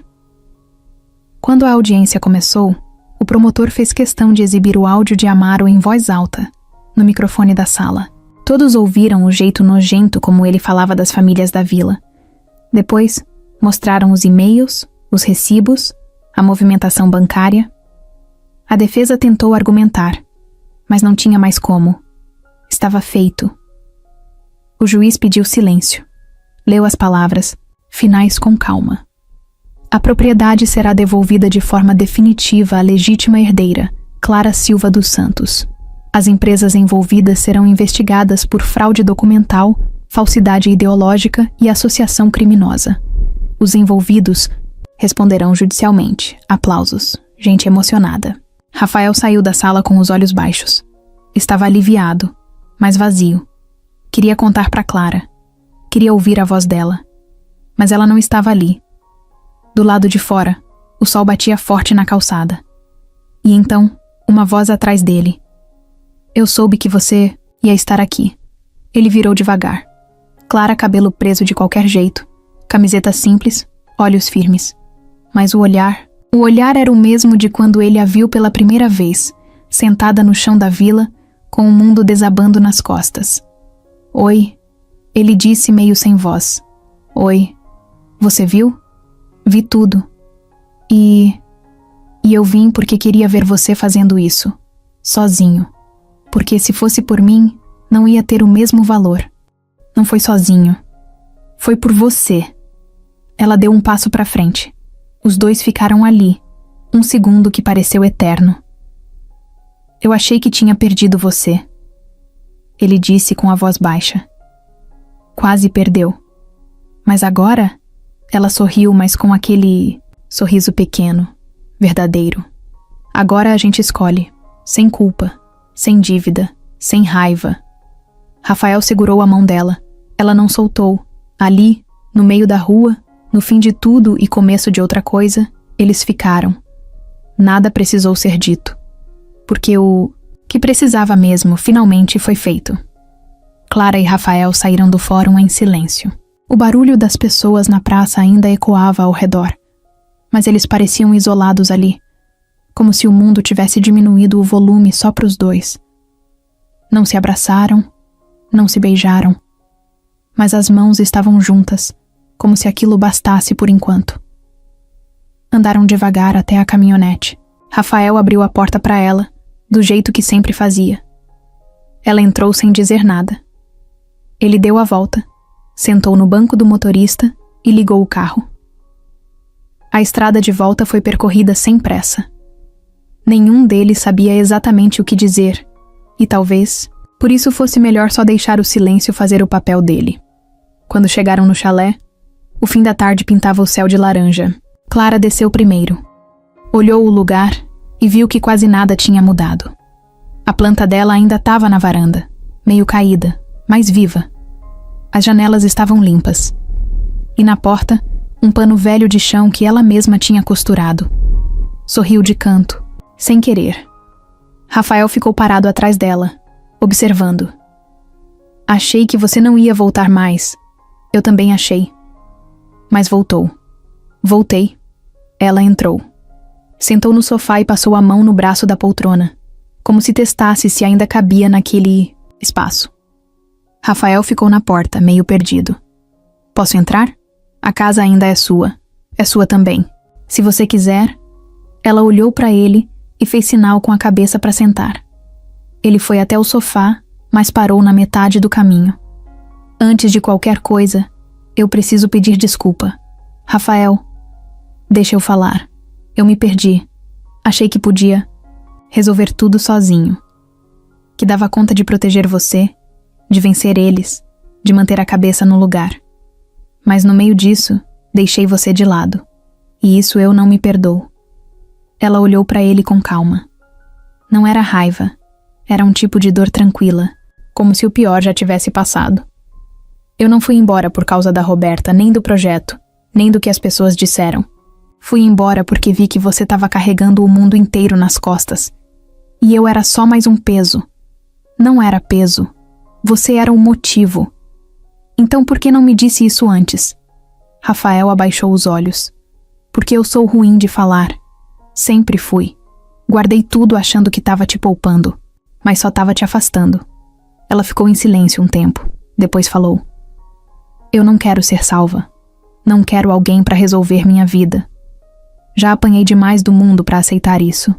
[SPEAKER 1] Quando a audiência começou, o promotor fez questão de exibir o áudio de Amaro em voz alta, no microfone da sala. Todos ouviram o jeito nojento como ele falava das famílias da vila. Depois, mostraram os e-mails, os recibos, a movimentação bancária. A defesa tentou argumentar, mas não tinha mais como. Estava feito. O juiz pediu silêncio. Leu as palavras, finais com calma. A propriedade será devolvida de forma definitiva à legítima herdeira, Clara Silva dos Santos. As empresas envolvidas serão investigadas por fraude documental, falsidade ideológica e associação criminosa. Os envolvidos responderão judicialmente. Aplausos. Gente emocionada. Rafael saiu da sala com os olhos baixos. Estava aliviado, mas vazio. Queria contar para Clara. Queria ouvir a voz dela. Mas ela não estava ali. Do lado de fora, o sol batia forte na calçada. E então, uma voz atrás dele. Eu soube que você ia estar aqui. Ele virou devagar. Clara, cabelo preso de qualquer jeito. Camiseta simples, olhos firmes. Mas o olhar era o mesmo de quando ele a viu pela primeira vez, sentada no chão da vila, com o mundo desabando nas costas. Oi, ele disse meio sem voz. Oi, você viu? Vi tudo. E eu vim porque queria ver você fazendo isso, sozinho. Porque se fosse por mim, não ia ter o mesmo valor. Não foi sozinho. Foi por você. Ela deu um passo para frente. Os dois ficaram ali, um segundo que pareceu eterno. Eu achei que tinha perdido você. Ele disse com a voz baixa. Quase perdeu. Mas agora, ela sorriu, mas com aquele sorriso pequeno, verdadeiro. Agora a gente escolhe, sem culpa, sem dívida, sem raiva. Rafael segurou a mão dela. Ela não soltou. Ali, no meio da rua, no fim de tudo e começo de outra coisa, eles ficaram. Nada precisou ser dito. Porque o que precisava mesmo finalmente foi feito. Clara e Rafael saíram do fórum em silêncio. O barulho das pessoas na praça ainda ecoava ao redor, mas eles pareciam isolados ali, como se o mundo tivesse diminuído o volume só para os dois. Não se abraçaram, não se beijaram, mas as mãos estavam juntas, como se aquilo bastasse por enquanto. Andaram devagar até a caminhonete. Rafael abriu a porta para ela, do jeito que sempre fazia. Ela entrou sem dizer nada. Ele deu a volta, sentou no banco do motorista e ligou o carro. A estrada de volta foi percorrida sem pressa. Nenhum deles sabia exatamente o que dizer, e talvez, por isso fosse melhor só deixar o silêncio fazer o papel dele. Quando chegaram no chalé, o fim da tarde pintava o céu de laranja. Clara desceu primeiro. Olhou o lugar e viu que quase nada tinha mudado. A planta dela ainda estava na varanda, meio caída, mas viva. As janelas estavam limpas. E na porta, um pano velho de chão que ela mesma tinha costurado. Sorriu de canto, sem querer. Rafael ficou parado atrás dela, observando. Achei que você não ia voltar mais. Eu também achei. Mas voltou. Voltei. Ela entrou. Sentou no sofá e passou a mão no braço da poltrona, como se testasse se ainda cabia naquele espaço. Rafael ficou na porta, meio perdido. Posso entrar? A casa ainda é sua. É sua também. Se você quiser. Ela olhou para ele e fez sinal com a cabeça para sentar. Ele foi até o sofá, mas parou na metade do caminho. Antes de qualquer coisa, eu preciso pedir desculpa. Rafael, deixa eu falar. Eu me perdi. Achei que podia resolver tudo sozinho. Que dava conta de proteger você, de vencer eles, de manter a cabeça no lugar. Mas no meio disso, deixei você de lado. E isso eu não me perdoo. Ela olhou para ele com calma. Não era raiva. Era um tipo de dor tranquila, como se o pior já tivesse passado. Eu não fui embora por causa da Roberta, nem do projeto, nem do que as pessoas disseram. Fui embora porque vi que você estava carregando o mundo inteiro nas costas. E eu era só mais um peso. Não era peso. Você era um motivo. Então por que não me disse isso antes? Rafael abaixou os olhos. Porque eu sou ruim de falar. Sempre fui. Guardei tudo achando que estava te poupando, mas só estava te afastando. Ela ficou em silêncio um tempo. Depois falou. Eu não quero ser salva. Não quero alguém para resolver minha vida. Já apanhei demais do mundo para aceitar isso.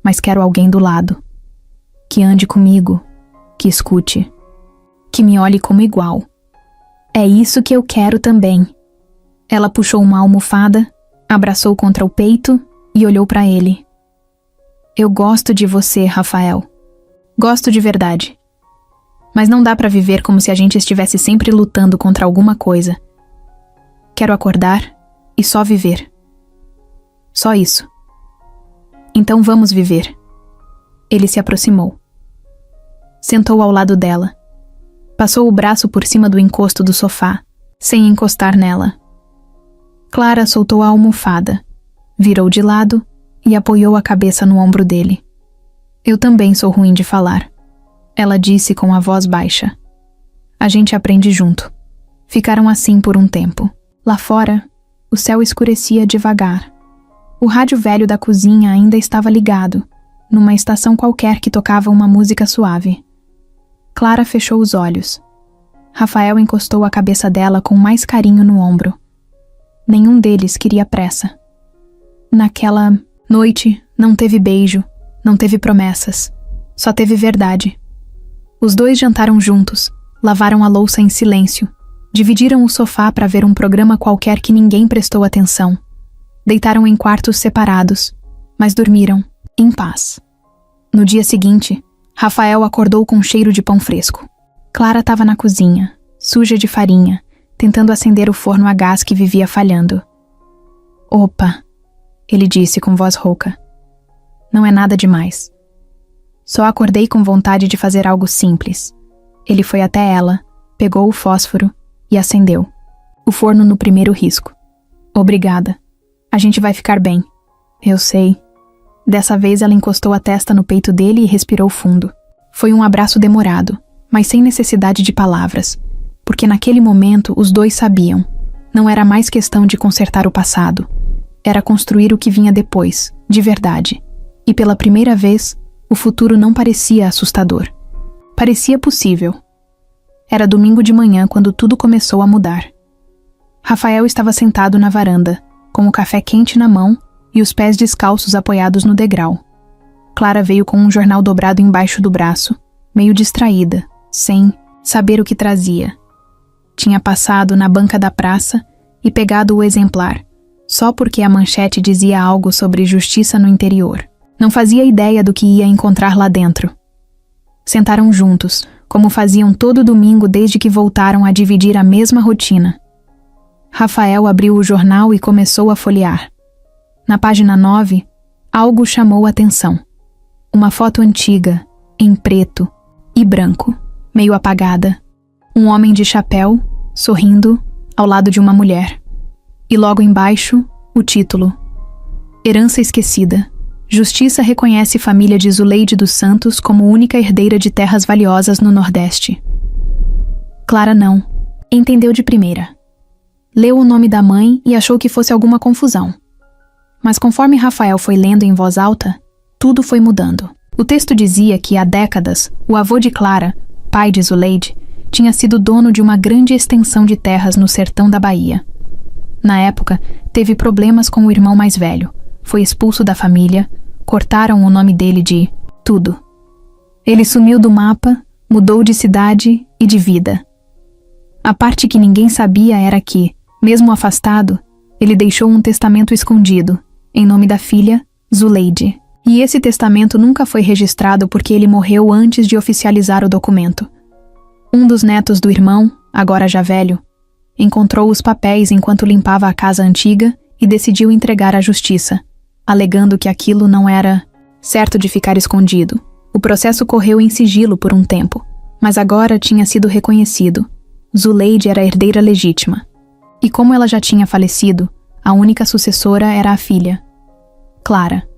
[SPEAKER 1] Mas quero alguém do lado. Que ande comigo. Que escute. Que me olhe como igual. É isso que eu quero também. Ela puxou uma almofada, abraçou contra o peito e olhou para ele. Eu gosto de você, Rafael. Gosto de verdade. Mas não dá para viver como se a gente estivesse sempre lutando contra alguma coisa. Quero acordar e só viver. Só isso. Então vamos viver. Ele se aproximou. Sentou ao lado dela. Passou o braço por cima do encosto do sofá, sem encostar nela. Clara soltou a almofada, virou de lado e apoiou a cabeça no ombro dele. Eu também sou ruim de falar, ela disse com a voz baixa. A gente aprende junto. Ficaram assim por um tempo. Lá fora, o céu escurecia devagar. O rádio velho da cozinha ainda estava ligado, numa estação qualquer que tocava uma música suave. Clara fechou os olhos. Rafael encostou a cabeça dela com mais carinho no ombro. Nenhum deles queria pressa. Naquela noite, não teve beijo, não teve promessas. Só teve verdade. Os dois jantaram juntos, lavaram a louça em silêncio, dividiram o sofá para ver um programa qualquer que ninguém prestou atenção. Deitaram em quartos separados, mas dormiram, em paz. No dia seguinte, Rafael acordou com cheiro de pão fresco. Clara estava na cozinha, suja de farinha, tentando acender o forno a gás que vivia falhando. Opa, ele disse com voz rouca. Não é nada demais. Só acordei com vontade de fazer algo simples. Ele foi até ela, pegou o fósforo e acendeu. O forno no primeiro risco. Obrigada. A gente vai ficar bem. Eu sei. Dessa vez ela encostou a testa no peito dele e respirou fundo. Foi um abraço demorado, mas sem necessidade de palavras, porque naquele momento os dois sabiam. Não era mais questão de consertar o passado. Era construir o que vinha depois, de verdade. E pela primeira vez, o futuro não parecia assustador. Parecia possível. Era domingo de manhã quando tudo começou a mudar. Rafael estava sentado na varanda, com o café quente na mão e os pés descalços apoiados no degrau. Clara veio com um jornal dobrado embaixo do braço, meio distraída, sem saber o que trazia. Tinha passado na banca da praça e pegado o exemplar, só porque a manchete dizia algo sobre justiça no interior. Não fazia ideia do que ia encontrar lá dentro. Sentaram juntos, como faziam todo domingo desde que voltaram a dividir a mesma rotina. Rafael abriu o jornal e começou a folhear. Na página 9, algo chamou a atenção. Uma foto antiga, em preto e branco, meio apagada. Um homem de chapéu, sorrindo, ao lado de uma mulher. E logo embaixo, o título. Herança esquecida. Justiça reconhece família de Zuleide dos Santos como única herdeira de terras valiosas no Nordeste. Clara não. Entendeu de primeira. Leu o nome da mãe e achou que fosse alguma confusão. Mas conforme Rafael foi lendo em voz alta, tudo foi mudando. O texto dizia que há décadas, o avô de Clara, pai de Zuleide, tinha sido dono de uma grande extensão de terras no sertão da Bahia. Na época, teve problemas com o irmão mais velho. Foi expulso da família, cortaram o nome dele de tudo. Ele sumiu do mapa, mudou de cidade e de vida. A parte que ninguém sabia era que, mesmo afastado, ele deixou um testamento escondido, em nome da filha, Zuleide. E esse testamento nunca foi registrado porque ele morreu antes de oficializar o documento. Um dos netos do irmão, agora já velho, encontrou os papéis enquanto limpava a casa antiga e decidiu entregar à justiça, alegando que aquilo não era certo de ficar escondido. O processo correu em sigilo por um tempo, mas agora tinha sido reconhecido. Zuleide era a herdeira legítima. E como ela já tinha falecido, a única sucessora era a filha, Clara.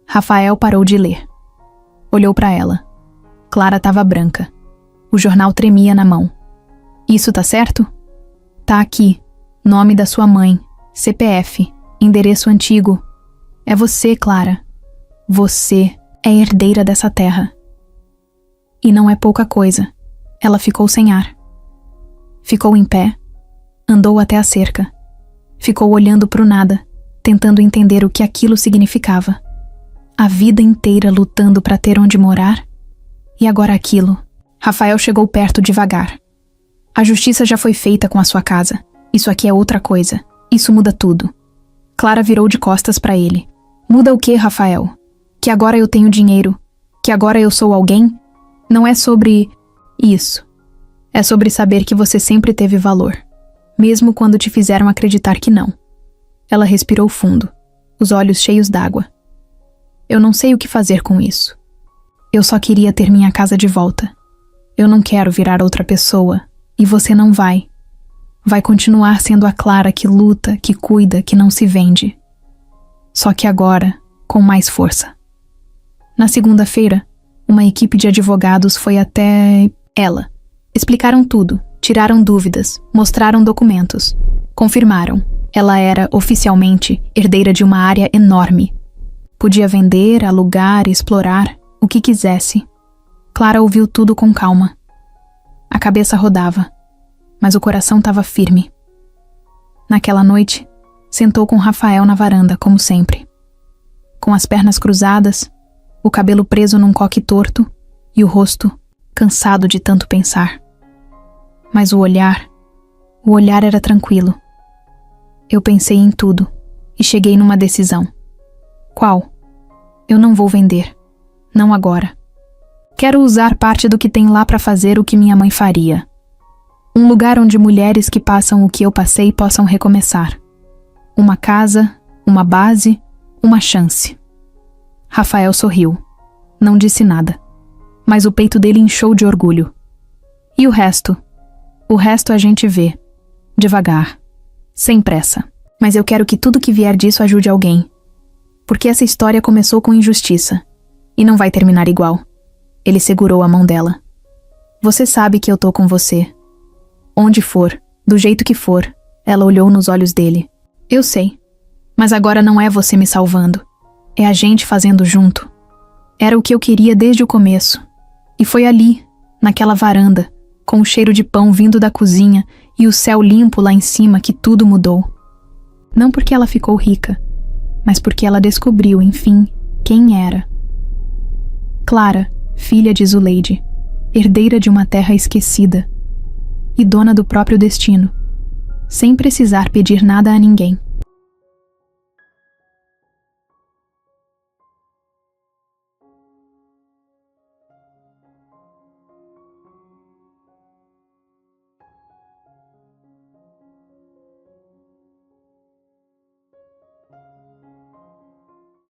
[SPEAKER 1] Rafael parou de ler. Olhou para ela. Clara estava branca. O jornal tremia na mão. Isso tá certo? Tá aqui. Nome da sua mãe, CPF, endereço antigo. É você, Clara. Você é herdeira dessa terra. E não é pouca coisa. Ela ficou sem ar. Ficou em pé. Andou até a cerca. Ficou olhando pro nada, tentando entender o que aquilo significava. A vida inteira lutando para ter onde morar? E agora aquilo. Rafael chegou perto devagar. A justiça já foi feita com a sua casa. Isso aqui é outra coisa. Isso muda tudo. Clara virou de costas para ele. Muda o quê, Rafael? Que agora eu tenho dinheiro? Que agora eu sou alguém? Não é sobre isso. É sobre saber que você sempre teve valor, mesmo quando te fizeram acreditar que não. Ela respirou fundo, os olhos cheios d'água. Eu não sei o que fazer com isso. Eu só queria ter minha casa de volta. Eu não quero virar outra pessoa, e você não vai. Vai continuar sendo a Clara que luta, que cuida, que não se vende. Só que agora, com mais força. Na segunda-feira, uma equipe de advogados foi até ela. Explicaram tudo, tiraram dúvidas, mostraram documentos. Confirmaram. Ela era, oficialmente, herdeira de uma área enorme. Podia vender, alugar, explorar, o que quisesse. Clara ouviu tudo com calma. A cabeça rodava, mas o coração estava firme. Naquela noite, sentou com Rafael na varanda, como sempre. Com as pernas cruzadas, o cabelo preso num coque torto e o rosto cansado de tanto pensar. Mas o olhar era tranquilo. Eu pensei em tudo e cheguei numa decisão. Qual? Eu não vou vender. Não agora. Quero usar parte do que tem lá para fazer o que minha mãe faria. Um lugar onde mulheres que passam o que eu passei possam recomeçar. Uma casa, uma base, uma chance. Rafael sorriu. Não disse nada. Mas o peito dele inchou de orgulho. E o resto? O resto a gente vê. Devagar. Sem pressa. Mas eu quero que tudo que vier disso ajude alguém. Porque essa história começou com injustiça. E não vai terminar igual. Ele segurou a mão dela. Você sabe que eu tô com você. Onde for, do jeito que for, ela olhou nos olhos dele. Eu sei. Mas agora não é você me salvando. É a gente fazendo junto. Era o que eu queria desde o começo. E foi ali, naquela varanda, com o cheiro de pão vindo da cozinha e o céu limpo lá em cima que tudo mudou. Não porque ela ficou rica, mas porque ela descobriu, enfim, quem era. Clara, filha de Zuleide, herdeira de uma terra esquecida e dona do próprio destino, sem precisar pedir nada a ninguém.